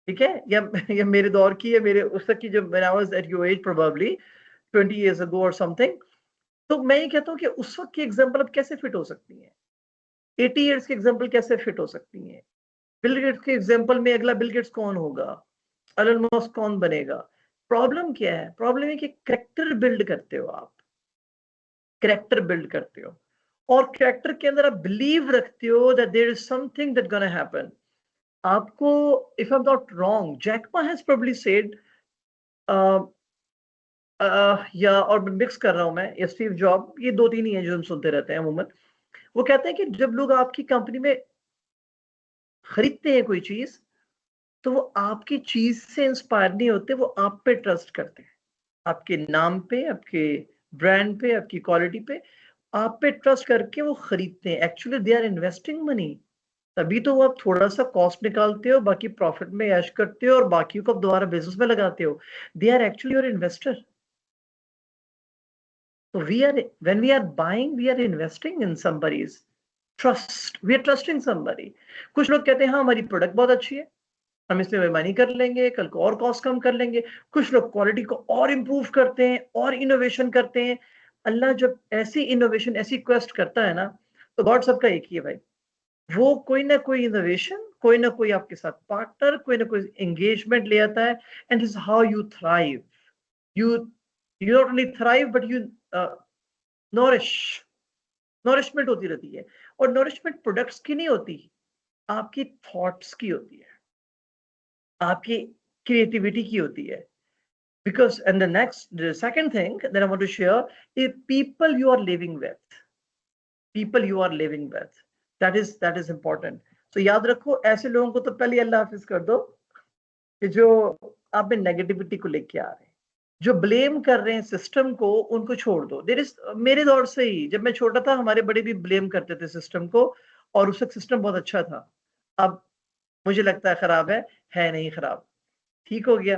ठीक है, या मेरे दौर की है, मेरे उस तक की, जब when I was at your age probably 20 years ago और समथिंग. तो मैं ये कहता हूँ कि उस वक्त की एग्जांपल अब कैसे फिट हो सकती है, 80 years की एग्जांपल कैसे फिट हो सकती है. बिल गेट्स के एग्जांपल में अगला बिल गेट्स कौन होगा, एलन मस्क कौन बनेगा. प्रॉब्लम क्या है? प्रॉब्लम है कि करेक्टर बिल्ड करते हो आप, करेक्टर बिल्ड करते हो, और करेक्टर के अंदर आप बिलीव रखते हो that there is something that gonna happen. आपको, if I am not wrong, Jack Ma has probably said, या और मिक्स कर रहा हूं मैं, या स्टीव जॉब, ये दो तीन ही हैं जो हम सुनते रहते हैं अमूमन. वो कहते हैं कि जब लोग आपकी कंपनी में खरीदते हैं कोई चीज, तो वो आपकी चीज से इंस्पायर नहीं होते, वो आप पे ट्रस्ट करते हैं, आपके नाम पे, आपके ब्रांड पे, आपकी क्वालिटी पे, आप पे ट्रस्ट करके वो खरीदते हैं. Actually they are investing money. तभी तो वो आप थोड़ा सा कॉस्ट निकालते हो, बाकी प्रॉफिट में ऐश करते हो और बाकी को आप दोबारा बिजनेस में लगाते हो. They are actually your investor. So when we are buying, we are investing in somebody's trust. We are trusting somebody. कुछ लोग कहते हैं हाँ हमारी प्रोडक्ट बहुत अच्छी है, हम इसमें बेईमानी कर लेंगे, कल को और कॉस्ट कम कर लेंगे. कुछ लोग क्वालिटी को और इम्प्रूव करते हैं और इनोवेशन करते हैं. अल्लाह जब ऐसी इनोवेशन, ऐसी क्वेस्ट करता है ना, तो गॉड सबका एक ही है भाई. वो कोई ना कोई इनोवेशन, कोई ना कोई आपके साथ पार्टनर, कोई ना कोई एंगेजमेंट ले आता है. And this is how you thrive. You you not only thrive but you nourishment होती रहती है. और नॉरिशमेंट प्रोडक्ट्स की नहीं होती, आपकी थॉट्स की होती है, आपकी क्रिएटिविटी की होती है. Because and the second thing that I want to share is people you are living with, people you are living with, that is important. तो याद रखो, ऐसे लोगों को तो पहले अल्लाह हाफिज कर दो कि जो आप में नेगेटिविटी को लेके आ रहे हैं, जो ब्लेम कर रहे हैं सिस्टम को, उनको छोड़ दो. देयर इज, मेरे दौर से ही जब मैं छोटा था, हमारे बड़े भी ब्लेम करते थे सिस्टम को, और उस वक्त सिस्टम बहुत अच्छा था. अब मुझे लगता है खराब है नहीं खराब, ठीक हो गया.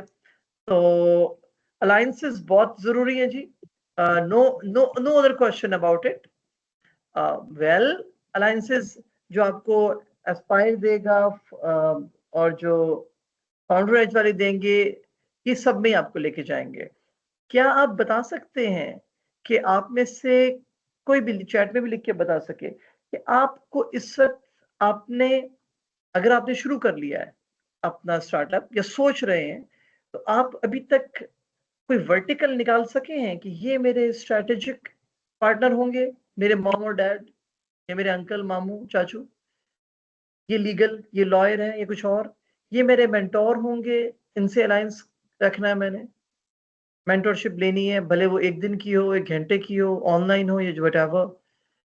तो अलायंसेस बहुत जरूरी है जी. No no no other question about it. Well, alliances जो आपको एस्पायर देगा और जो फाउंडर एज वाले देंगे, ये सब में आपको लेके जाएंगे. क्या आप बता सकते हैं कि आप में से कोई भी चैट में भी लिख के बता सके कि आपको इस वक्त, आपने, अगर आपने शुरू कर लिया है अपना स्टार्टअप या सोच रहे हैं, तो आप अभी तक कोई वर्टिकल निकाल सके हैं कि ये मेरे स्ट्रेटेजिक पार्टनर होंगे, मेरे मॉम और डैड, ये मेरे अंकल, मामू, चाचू, ये लीगल, ये लॉयर है, ये कुछ और, ये मेरे मेंटोर होंगे, इनसे अलायंस रखना है मैंने. मेंटरशिप लेनी है, भले वो 1 दिन की हो, 1 घंटे की हो, ऑनलाइन हो या व्हाटएवर,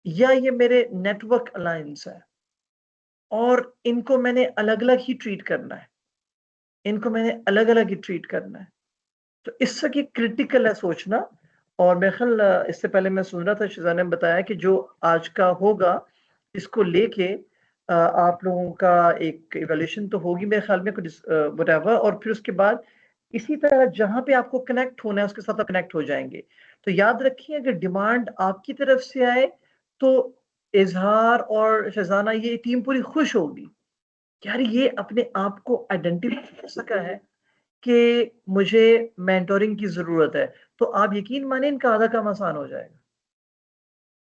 या ये मेरे नेटवर्क अलायंस है और इनको मैंने अलग-अलग ही ट्रीट करना है, इनको मैंने अलग-अलग ही ट्रीट करना है। तो इससे कि क्रिटिकल है सोचना। और मेरे ख्याल इससे पहले मैं सुन रहा था, शिज़ा ने बताया कि जो आज का होगा, इसको लेके आप लोगों का एक इवैल्यूएशन तो होगी मेरे ख्याल में, कुछ व्हाटएवर, और फिर उसके बाद इसी तरह जहाँ पे आपको कनेक्ट होना है उसके साथ आप कनेक्ट हो जाएँगे। तो याद रखिए, अगर डिमांड आपकी तरफ से आए तो इज़हार और फ़ैज़ाना ये टीम पूरी खुश होगी कि यार ये अपने आप को आइडेंटिफ़ाई कर सका है कि मुझे मेंटोरिंग की ज़रूरत है। तो आप यकीन मानिए इनका आधा काम आसान हो जाएगा।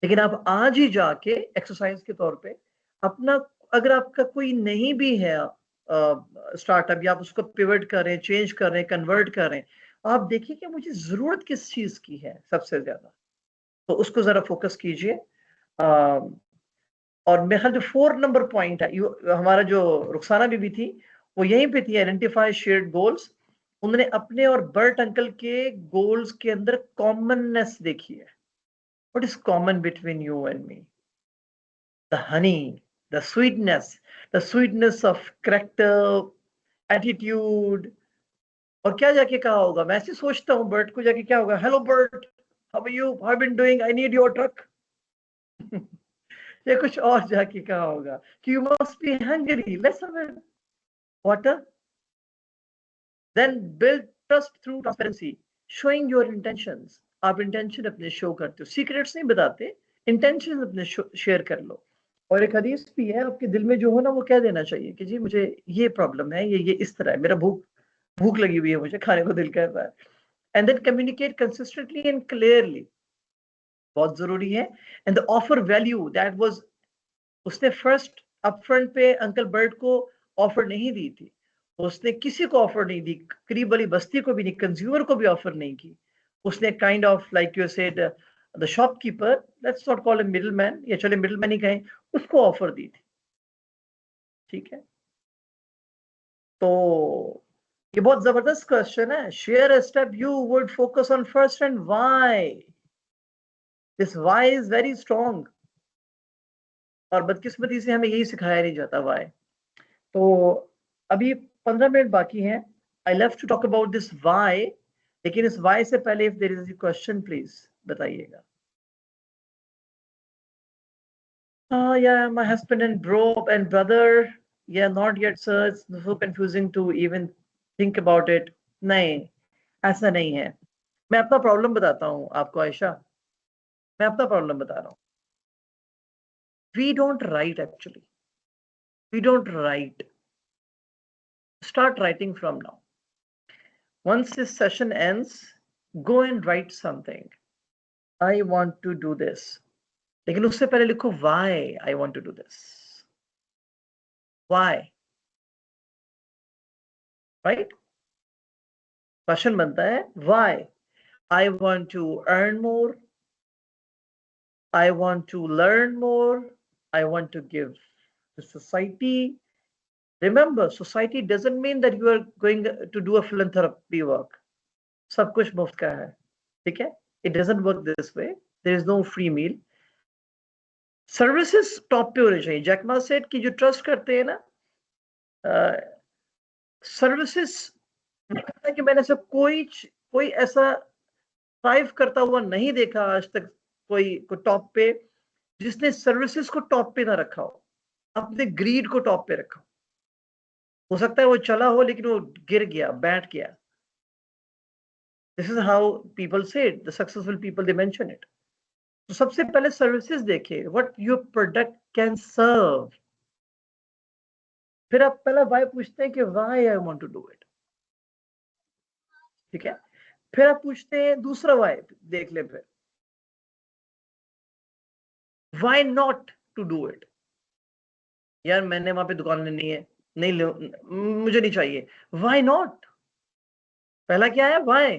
लेकिन आप आज ही जाके एक्सरसाइज़ के तौर पे अपना, अगर आपका कोई नहीं भी है स्टार्टअप, या आप उसको पिवट कर रहे हैं, चेंज कर रहे हैं, कन्वर्ट कर रहे हैं, आप देखिए कि मुझे ज़रूरत किस चीज़ की है सबसे ज़्यादा, तो उसको ज़रा फ़ोकस कीजिए। अ, और मेरे ख्याल जो 4 नंबर पॉइंट है, हमारा जो रुखसाना बीबी थी, वो यहीं पे थी, आइडेंटिफाई शेयर्ड गोल्स। उन्होंने अपने और बर्ट अंकल के गोल्स के अंदर कॉमननेस देखी है। What is common between you and me? The honey, the sweetness of character, attitude. और क्या जाके कहा होगा, मैं ऐसे सोचता हूँ बर्ट को जाके क्या होगा, hello Burt, how are you, how been doing, I need your truck. या कुछ और जाके कहा होगा कि you must be hungry, let's have water. Then build trust through transparency, showing your intentions. आप इंटेंशन अपने शो करते हो, सीक्रेट्स नहीं बताते, इंटेंशन अपने शेयर कर लो। और एक हदीस भी है, आपके दिल में जो हो ना वो कह देना चाहिए कि जी मुझे ये प्रॉब्लम है, ये इस तरह है, मेरा भूख भूख लगी हुई है, मुझे खाने को दिल कर रहा है। And then communicate consistently and clearly, बहुत जरूरी है। And the offer value that was, उसने फर्स्ट अपफ्रंट पे अंकल बर्ट को ऑफर नहीं दी थी, उसने किसी को ऑफर नहीं दी, करीब वाली बस्ती को भी नहीं, कंज्यूमर को भी ऑफर नहीं की। उसने kind of like you said the shopkeeper, let's not call him middle man, या चले मिडिल मैन ही कहें, उसको ऑफर दी थी। ठीक है, तो ये बहुत जबरदस्त क्वेश्चन है। Share a step you would focus on first and why. This why is very strong, और बदकिस्मती से हमें यही सिखाया नहीं जाता व्हाई। तो अभी 15 मिनट बाकी हैं। I love to talk about this why, लेकिन इस व्हाई से पहले if there is a question please बताइएगा। Yeah, my husband and bro and brother, yeah, not yet sir, it's so confusing to even think about it. नहीं, ऐसा नहीं है। मैं अपना प्रॉब्लम बताता हूँ आपको आयशा, मैं अपना प्रॉब्लम बता रहा हूँ। We don't write actually, we don't write. Start writing from now. Once this session ends, go and write something. I want to do this. लेकिन उससे पहले लिखो why I want to do this. Why? Right? Question बनता है why. I want to earn more. I want to learn more. I want to give to society. Remember, society doesn't mean that you are going to do a philanthropy work. सब कुछ मुफ्त का है, ठीक है? It doesn't work this way. There is no free meal. Services top पे होनी चाहिए। जैक मा सेड कि जो ट्रस्ट करते हैं ना, सर्विसेज, कि मैंने से कोई ऐसा थ्राइव करता हुआ नहीं देखा आज तक, कोई को टॉप पे, जिसने सर्विसेज को टॉप पे ना रखा हो, अपने ग्रीड को टॉप पे रखा हो सकता है वो चला हो लेकिन वो गिर गया, बैठ गया। This is how people say it, the successful people they mention it. तो सबसे पहले सर्विसेज देखिए, what your product can serve. फिर आप पहला वाई पूछते हैं कि why I want to do it, ठीक है? फिर आप पूछते हैं दूसरा वाई, देख ले फिर why not to do it. यार मैंने वहां पे दुकान लेनी है, नहीं लो, मुझे नहीं चाहिए। Why not? पहला क्या है वाई,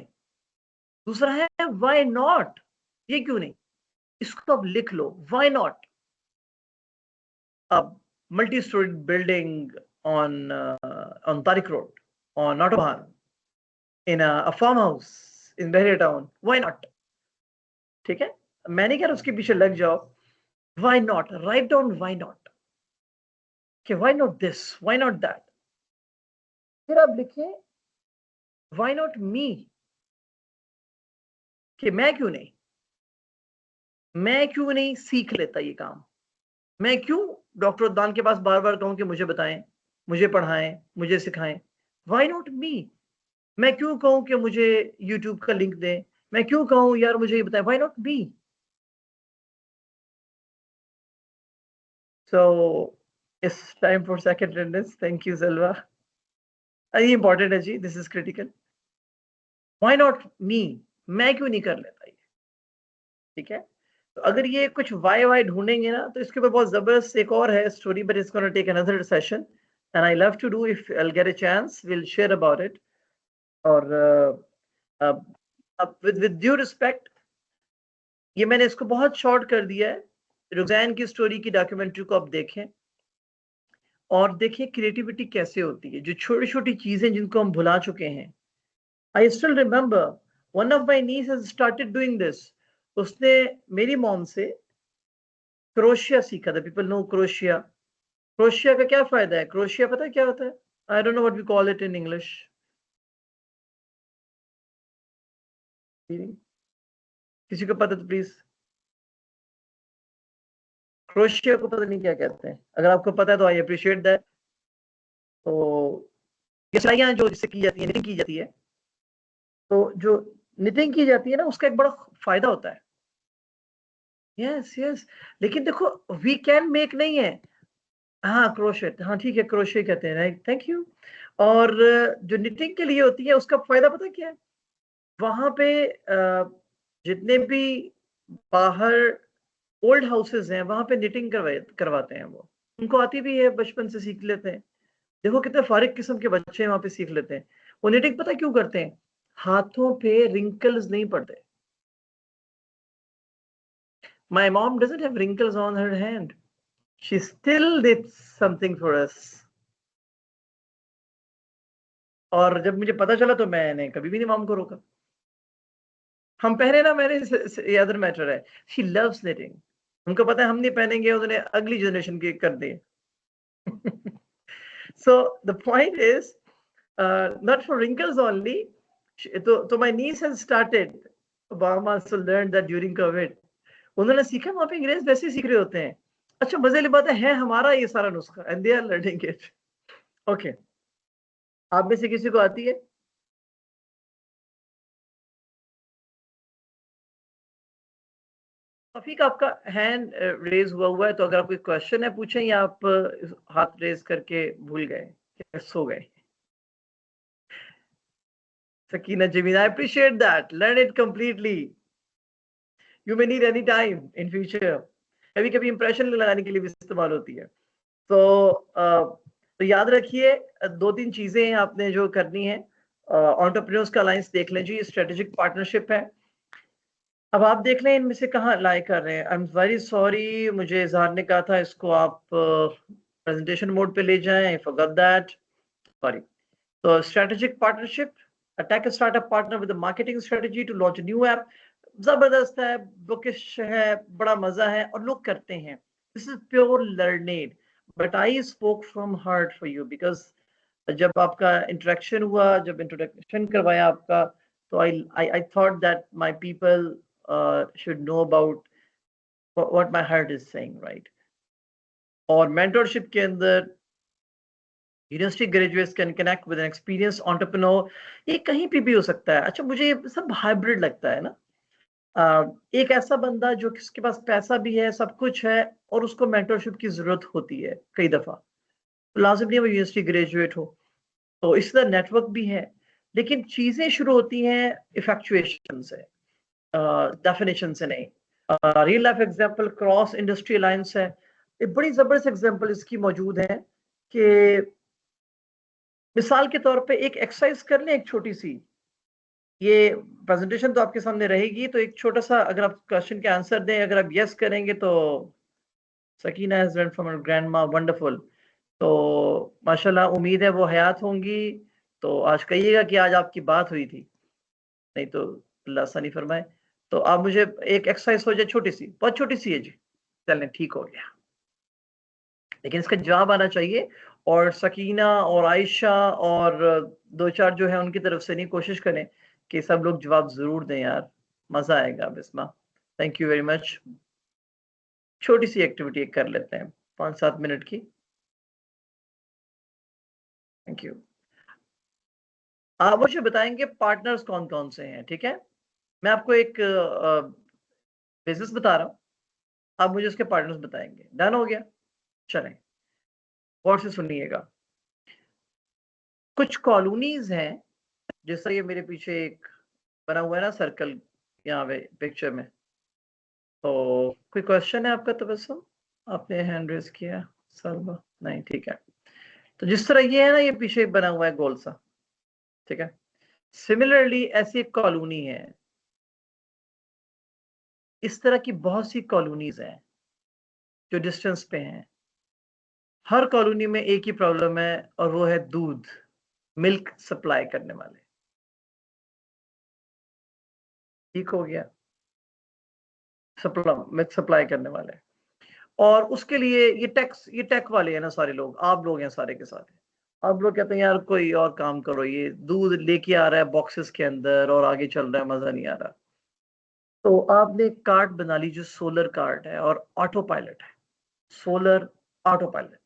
दूसरा है वाई नॉट, ये क्यों नहीं, इसको अब लिख लो वाई नॉट। अब multi storey building on Tariq Road, on Autobahn, in a farmhouse, in Bahria town. Why not? ठीक है, मैंने कहा उसके पीछे लग जाओ. Why not? Write down why not. Okay, why not this? Why not that? फिर आप लिखें why not me? कि मैं क्यों नहीं सीख लेता ये काम? मैं क्यों डॉक्टर उद्दान के पास बार बार कहूं कि मुझे बताएं, मुझे पढ़ाएं, मुझे सिखाएं? Why not me? मैं क्यों कहूं कि मुझे YouTube का लिंक दें? मैं क्यों कहूं यार मुझे ये बताएं? Why not me? So it's time for second attendance. Thank you, Selva. ये इंपॉर्टेंट है जी, this is critical. Why not me? मैं क्यों नहीं कर लेता ये? ठीक है, तो अगर ये कुछ वाई ढूंढेंगे ना तो इसके ऊपर बहुत जबरदस्त एक और है story, but it's gonna take another session and I love to do if I get a chance will share about it. और विद ड्यू रिस्पेक्ट, ये मैंने इसको बहुत शॉर्ट कर दिया है. रुज़ैन की स्टोरी की डॉक्यूमेंट्री को आप देखें और देखिए क्रिएटिविटी कैसे होती है, जो छोटी छोटी चीजें जिनको हम भुला चुके हैं. I still remember one of my niece has started doing this. उसने मेरी मॉम से क्रोशिया सीखा था. People know crochet. क्रोशिया का क्या फायदा है? क्रोशिया पता है क्या होता है? I don't know what we call it in English. किसी को पता तो प्लीज. क्रोशिया को पता नहीं क्या कहते हैं. अगर आपको पता है तो आई अप्रिशिएट दैट. तो ये सिलाइयां जो जिससे की जाती है, निटिंग की जाती है, तो जो निटिंग की जाती है ना उसका एक बड़ा फायदा होता है. यस यस, लेकिन देखो वी कैन मेक नहीं है. हाँ क्रोशेट, हाँ ठीक है क्रोशे कहते हैं, राइट, थैंक यू. और जो निटिंग के लिए होती है उसका फायदा पता क्या है? वहां पे जितने भी बाहर ओल्ड हाउसेस हैं वहां पे निटिंग करवाते हैं. वो उनको आती भी है, बचपन से सीख लेते हैं. देखो कितने फारिग किस्म के बच्चे वहां पे सीख लेते हैं. वो निटिंग पता क्यों करते हैं? हाथों पे रिंकल्स नहीं पड़ते. My mom doesn't have wrinkles on her hand. She still did something for us. और जब मुझे पता चला तो मैंने कभी भी नहीं मॉम को रोका. हम पहने ना, मैंने अदर मैटर है. She loves knitting. उनको पता है हम नहीं पहनेंगे, उन्होंने अगली जनरेशन के कर दिए. So the point is not for wrinkles only. So my niece has started. Obama also learned that during COVID. उन्होंने सीखा, वहां पे अंग्रेज वैसे सीख रहे होते हैं. अच्छा मजे वाली बात है हमारा ये सारा नुस्खा, and they are learning it. Okay, आप में से किसी को आती है? अफीक आपका हैंड रेज हुआ है, तो अगर आप कोई क्वेश्चन है पूछें, या आप हाथ रेज करके भूल गए या सो गए? Sakina Jameen, I appreciate that. Learn it completely. You may need any time in future. कभी कभी इंप्रेशन लगाने के लिए भी इस्तेमाल होती है. तो याद रखिए 2-3 चीजें आपने जो करनी है. एंटरप्रेन्योर्स का अलायंस देख लें जी, स्ट्रेटेजिक पार्टनरशिप है. अब आप देख लें इनमें से कहाँ अप्लाई कर रहे हैं. आई एम वेरी सॉरी, मुझे इजहार ने कहा था इसको आप प्रेजेंटेशन मोड पे ले जाएं. I forgot that, sorry. तो strategic partnership, attack a startup partner with a marketing strategy to launch a new app. जबरदस्त है, बुकिश है, बड़ा मजा है और लोग करते हैं. This is pure learned, but I spoke from heart for you because जब आपका इंटरेक्शन हुआ, जब इंट्रोडक्शन करवाया आपका, तो I thought that my people should know about what my heart is saying, right? और मेंटरशिप के अंदर university graduates can connect with an experience entrepreneur. ये कहीं पे भी हो सकता है. अच्छा मुझे ये सब हाइब्रिड लगता है ना. एक ऐसा बंदा जो किसके पास पैसा भी है, सब कुछ है, और उसको मेंटरशिप की जरूरत होती है कई दफा. तो लाजिम नहीं वो यूनिवर्सिटी ग्रेजुएट हो. तो इस तरह नेटवर्क भी है, लेकिन चीजें शुरू होती हैं इफेक्चुएशन से, डेफिनेशन से नहीं. Real life example cross industry alliance है. एक बड़ी जबरदस्त एग्जांपल इसकी मौजूद है कि मिसाल के तौर पे एक एक्सरसाइज कर लें, एक छोटी सी. ये प्रेजेंटेशन तो आपके सामने रहेगी, तो एक छोटा सा अगर आप क्वेश्चन के आंसर दें, अगर आप यस करेंगे तो Sakina has learned from her grandma, wonderful. तो माशाल्लाह उम्मीद है वो हयात होंगी. तो आज कहिएगा कि आज आपकी बात हुई थी. नहीं तो अल्लाह आसानी फरमाए। तो आप मुझे एक एक्सरसाइज हो जाए छोटी सी, बहुत छोटी सी है जी, चलें ठीक हो गया, लेकिन इसका जवाब आना चाहिए। और सकीना और आयशा और दो चार जो है उनकी तरफ से नहीं, कोशिश करें कि सब लोग जवाब जरूर दें यार, मजा आएगा। Bisma, thank you very much. छोटी सी एक्टिविटी कर लेते हैं 5-7 मिनट की। Thank you. आप मुझे बताएंगे पार्टनर्स कौन कौन से हैं, ठीक है? मैं आपको एक बिजनेस बता रहा हूँ, आप मुझे उसके पार्टनर्स बताएंगे। डन हो गया? चलें, गौर से सुनिएगा। कुछ कॉलोनीज हैं, जैसा ये मेरे पीछे एक बना हुआ है ना सर्कल यहाँ पे पिक्चर में। तो कोई क्वेश्चन है आपका? तबस्सुम, आपने हैंड रेज किया। सलमा, नहीं, ठीक है। तो जिस तरह ये है ना, ये पीछे बना हुआ है गोल सा, ठीक है? सिमिलरली ऐसी एक कॉलोनी है, इस तरह की बहुत सी कॉलोनीज हैं जो डिस्टेंस पे हैं। हर कॉलोनी में एक ही प्रॉब्लम है, और वो है दूध, मिल्क सप्लाई करने वाले। ठीक हो गया? मिल्क सप्लाई करने वाले। और उसके लिए ये टेक वाले हैं ना, सारे लोग, आप लोग हैं सारे के सारे। आप लोग कहते हैं यार कोई और काम करो, ये दूध लेके आ रहा है बॉक्सेस के अंदर और आगे चल रहा है, मजा नहीं आ रहा। तो आपने एक कार्ट बना ली जो सोलर कार्ट है और ऑटो पायलट है, सोलर ऑटो पायलट।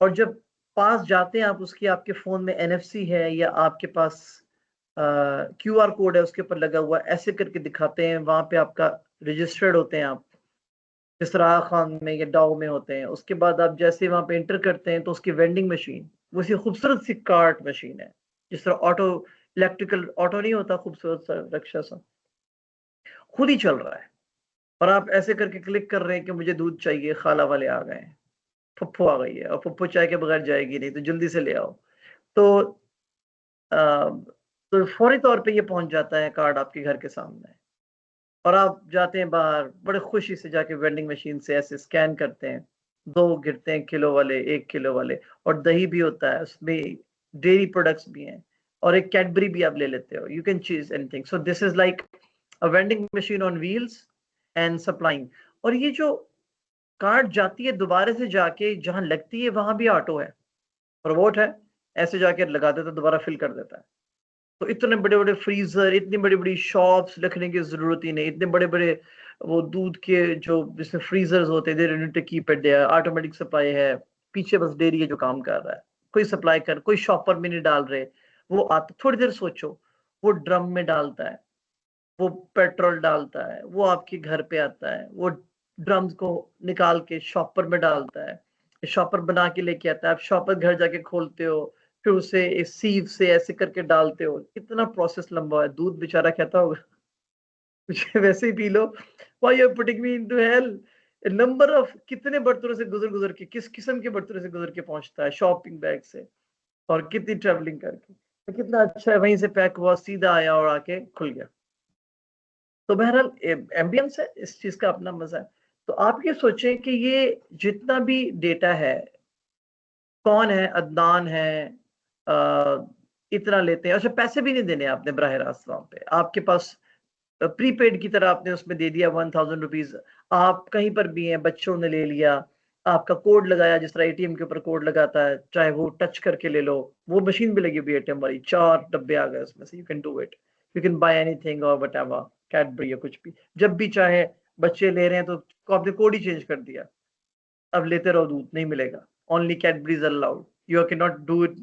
और जब पास जाते हैं आप उसकी, आपके फोन में एनएफसी है या आपके पास क्यूआर कोड है उसके ऊपर लगा हुआ, ऐसे करके दिखाते हैं, वहां पे आपका रजिस्टर्ड होते हैं आप, जिस तरह खान में या डाउ में होते हैं। उसके बाद आप जैसे वहां पे एंटर करते हैं तो उसकी वेंडिंग मशीन, वो सी खूबसूरत सी कार्ट मशीन है, जिस तरह ऑटो, इलेक्ट्रिकल ऑटो नहीं होता खूबसूरत सा रक्षा सा, खुद ही चल रहा है। और आप ऐसे करके क्लिक कर रहे हैं कि मुझे दूध चाहिए, खाला वाले आ गए हैं, फुप्पो आ गई है, और फुप्पो चाय के बगैर जाएगी नहीं, तो जल्दी से ले आओ। तो तो फौरी तौर पे ये पहुंच जाता है कार्ड आपके घर के सामने, और आप जाते हैं बाहर, बड़े खुशी से जाके वेंडिंग मशीन से ऐसे स्कैन करते हैं, 2 गिरते हैं किलो वाले, 1 किलो वाले, और दही भी होता है उसमें, डेयरी प्रोडक्ट्स भी हैं, और एक कैडबरी भी आप ले लेते हो। You can choose anything. So this is like a vending machine on wheels and supplying. और ये जो कार्ड जाती है दोबारा से जाके जहां लगती है वहां भी ऑटो है, रोबोट है, ऐसे जाके लगा देता है, दोबारा फिल कर देता है। तो इतने बड़े बड़े फ्रीजर, इतनी बड़ी बड़ी शॉप्स रखने की जरूरत ही नहीं, इतने बड़े बड़े वो दूध के जो जिसमें फ्रीजर्स होते हैं, they need to keep it there, automatic supply है, पीछे बस डेयरी है जो काम कर रहा है, कोई सप्लाई कर, कोई शॉपर में नहीं डाल रहे। वो आता, थोड़ी देर सोचो, वो ड्रम में डालता है, वो पेट्रोल डालता है, वो आपके घर पे आता है, वो ड्रम्स को निकाल के शॉपर में डालता है, शॉपर बना के लेके आता है, आप शॉपर घर जाके खोलते हो, फिर उसे इस सीव से ऐसे करके डालते हो। कितना प्रोसेस लंबा है, दूध बेचारा कहता होगा मुझे वैसे ही पी लो, why you are putting me into hell. Number of कितने बर्तनों से गुजर गुजर के, किस किस्म के बर्तनों से गुजर के पहुंचता है शॉपिंग बैग से, और कितनी ट्रेवलिंग करके। तो कितना अच्छा है, वहीं से पैक हुआ सीधा आया और आके खुल गया। तो बहरहाल एम्बियंस है, इस चीज का अपना मजा है। तो आप ये सोचें कि ये जितना भी डेटा है, कौन है, अदनान है, इतना लेते हैं, अच्छा पैसे भी नहीं देने आपने बराह रास्त, वहां पे आपके पास प्रीपेड की तरह आपने उसमें दे दिया 1000 रुपीज। आप कहीं पर भी हैं, बच्चों ने ले लिया, आपका कोड लगाया, जिस तरह एटीएम के ऊपर कोड लगाता है, चाहे वो टच करके ले लो, वो मशीन भी लगी हुई एटीएम वाली, 4 डब्बे आ गए उसमें से, you can do it, you can buy anything और व्हाटएवर, कैडबरी या कुछ भी, जब भी चाहे। बच्चे ले रहे हैं तो आपने कोड ही चेंज कर दिया, अब लेते रहो, दूध नहीं मिलेगा, only Cadbury's allowed, you can not do it,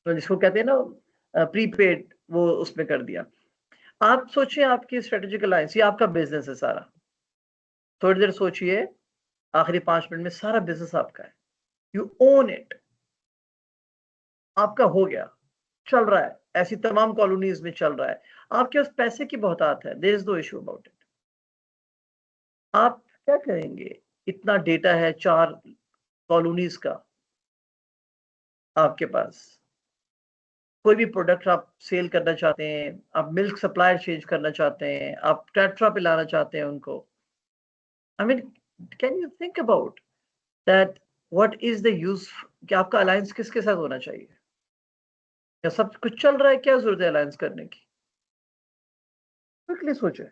जिसको कहते हैं ना प्रीपेड, वो उसमें कर दिया। आप सोचिए आपकी स्ट्रेटेजिक अलायंस, ये आपका बिजनेस है सारा, थोड़ी देर सोचिए, आखिरी 5 मिनट में सारा बिजनेस आपका है, यू ओन इट, आपका हो गया, चल रहा है, ऐसी तमाम कॉलोनीज में चल रहा है, आपके पास पैसे की बहुतात है, there is no issue about it. आप क्या करेंगे? इतना डेटा है 4 कॉलोनीज का आपके पास, कोई भी प्रोडक्ट आप सेल करना चाहते हैं, आप मिल्क सप्लायर चेंज करना चाहते हैं, आप टेट्रा पिलाना चाहते हैं उनको, I mean can you think about that, what is the use, कि आपका अलायंस किसके साथ होना चाहिए, या सब कुछ चल रहा है, क्या जरूरत है अलायंस करने की? क्विकली सोचे,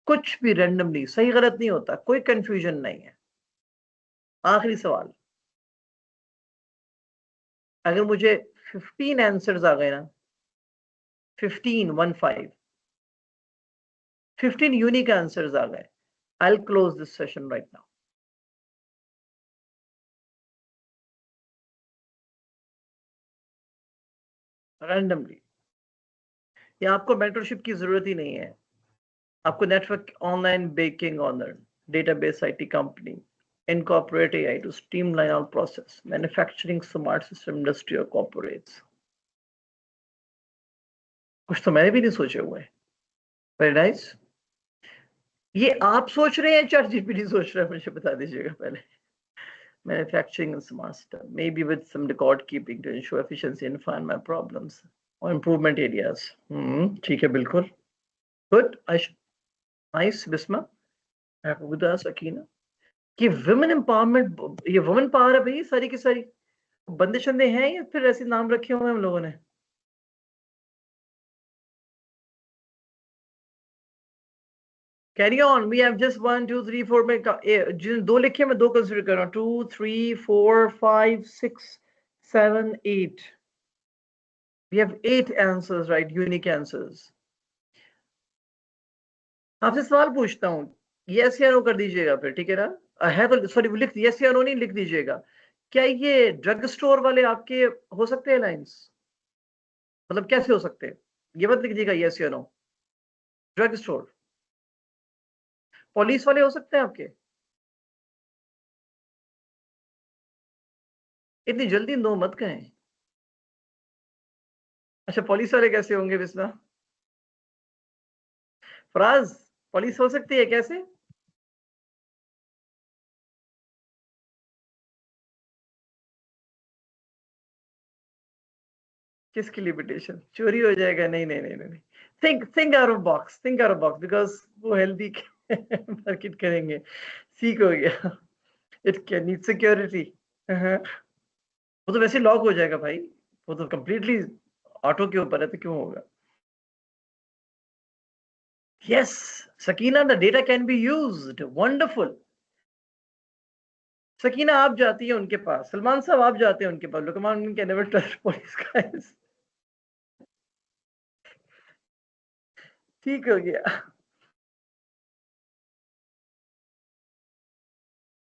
कुछ भी रैंडमली, सही गलत नहीं होता, कोई कंफ्यूजन नहीं है। आखिरी सवाल, अगर मुझे 15 आंसर्स आ गए ना, 15 यूनिक आंसर्स आ गए, I'll close this session right now. Randomly. या आपको मेंटरशिप की जरूरत ही नहीं है, आपको network online baking owner, database IT company, incorporate AI to streamline our process, manufacturing, smart system, industry or corporates. कुछ तो मैंने भी नहीं सोचे हुए। Very nice. ये आप सोच रहे हैं, चैट जीपीटी सोच रहा है, मुझे बता दीजिएगा पहले। Manufacturing and smart system, maybe with some record keeping to ensure efficiency and find my problems or improvement areas. ठीक है, बिल्कुल। Good. Nice, Bisma. Abuda, Sakina. कि वुमेन एम्पावरमेंट, ये वुमेन पावर है भाई, सारी की सारी बंदे शंदे हैं या फिर ऐसे नाम रखे हुए हम लोगों ने? Carry on, we have just 1 2 3 4 में जिन दो लिखे मैं दो कंसीडर कर रहा हूं, 2 3 4 5 6 7 8, we have 8 answers, right, unique answers. आपसे सवाल पूछता हूं, यस या नो कर दीजिएगा फिर, ठीक है ना? है तो सॉरी, लिख यस या नो नहीं, लिख दीजिएगा। क्या ये ड्रग स्टोर वाले आपके हो सकते हैं लाइन्स? मतलब कैसे हो सकते हैं, ये मत लिख दीजिएगा यस या नो। ड्रग स्टोर, पुलिस वाले हो सकते हैं आपके? इतनी जल्दी नो मत कहें। अच्छा, पुलिस वाले कैसे होंगे बिस्मा? फराज, पुलिस हो सकती है कैसे? किसकी लिमिटेशन? चोरी हो जाएगा? नहीं नहीं नहीं नहीं, think out of box, think out of box, because वो हेल्दी मार्केट करेंगे। सीख हो गया। It can need security. वो तो वैसे लॉक हो जाएगा भाई, वो तो कंप्लीटली ऑटो के ऊपर है, तो क्यों होगा? Yes Sakina, the data can be used, wonderful. Sakina आप जाती है उनके पास, सलमान साहब आप जाते हैं उनके पास, Luqman can never trust police guys. ठीक हो गया।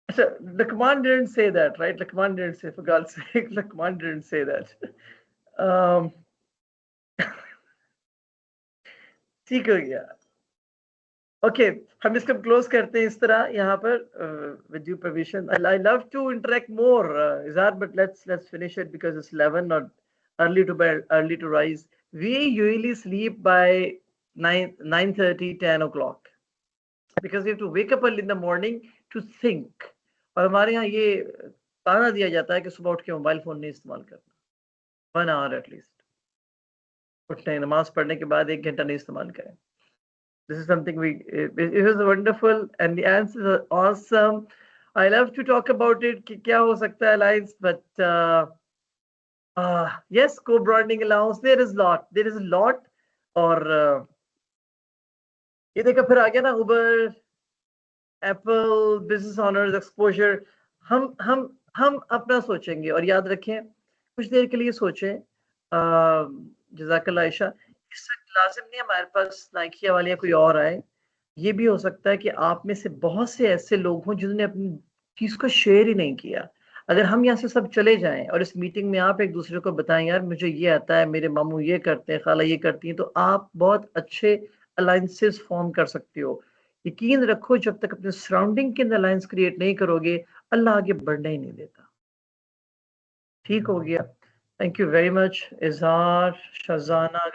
अच्छा, Luqman didn't say that, right? Luqman didn't say, for God's sake, Luqman didn't say that. ठीक हो गया। ओके, हम इसको क्लोज करते हैं इस तरह यहाँ पर with you permission. I love to interact more Izhar, but let's finish it because it's 11, not early to bed, early to rise. We usually sleep by 9:30, 10 o'clock because we have to wake up early in the morning to think. और हमारे यहाँ ये ताना दिया जाता है कि सुबह उठ के मोबाइल फोन नहीं इस्तेमाल करना, 1 hour एटलीस्ट। उठने नमाज पढ़ने के बाद 1 घंटा नहीं इस्तेमाल करें। This is something it was wonderful and the answers are awesome. I love to talk about it कि क्या हो सकता है lines, but yes, co-branding allowance, there is a lot. और ये देखा फिर आ गया ना, उबर, एप्पल, बिजनेस ऑनर्स, एक्सपोजर। हम अपना सोचेंगे, और याद रखें कुछ देर के लिए सोचें। जज़ाकल्लाह आयशा, इससे लाजिम नहीं हमारे पास नाइकिया वाले या कोई और आए। ये भी हो सकता है कि आप में से बहुत से ऐसे लोग हों जिन्होंने अपनी चीज को शेयर ही नहीं किया। अगर हम यहाँ से सब चले जाएं और इस मीटिंग में आप एक दूसरे को बताएं, यार मुझे ये आता है, मेरे मामू ये करते हैं, खाला ये करती हैं, तो आप बहुत अच्छे अलायंसेस फॉर्म कर सकते हो। यकीन रखो, जब तक अपने सराउंडिंग के अंदर अलायंस क्रिएट नहीं करोगे, अल्लाह आगे बढ़ने ही नहीं देता। ठीक हो गया। थैंक यू वेरी मच इज़हार, शहजाना।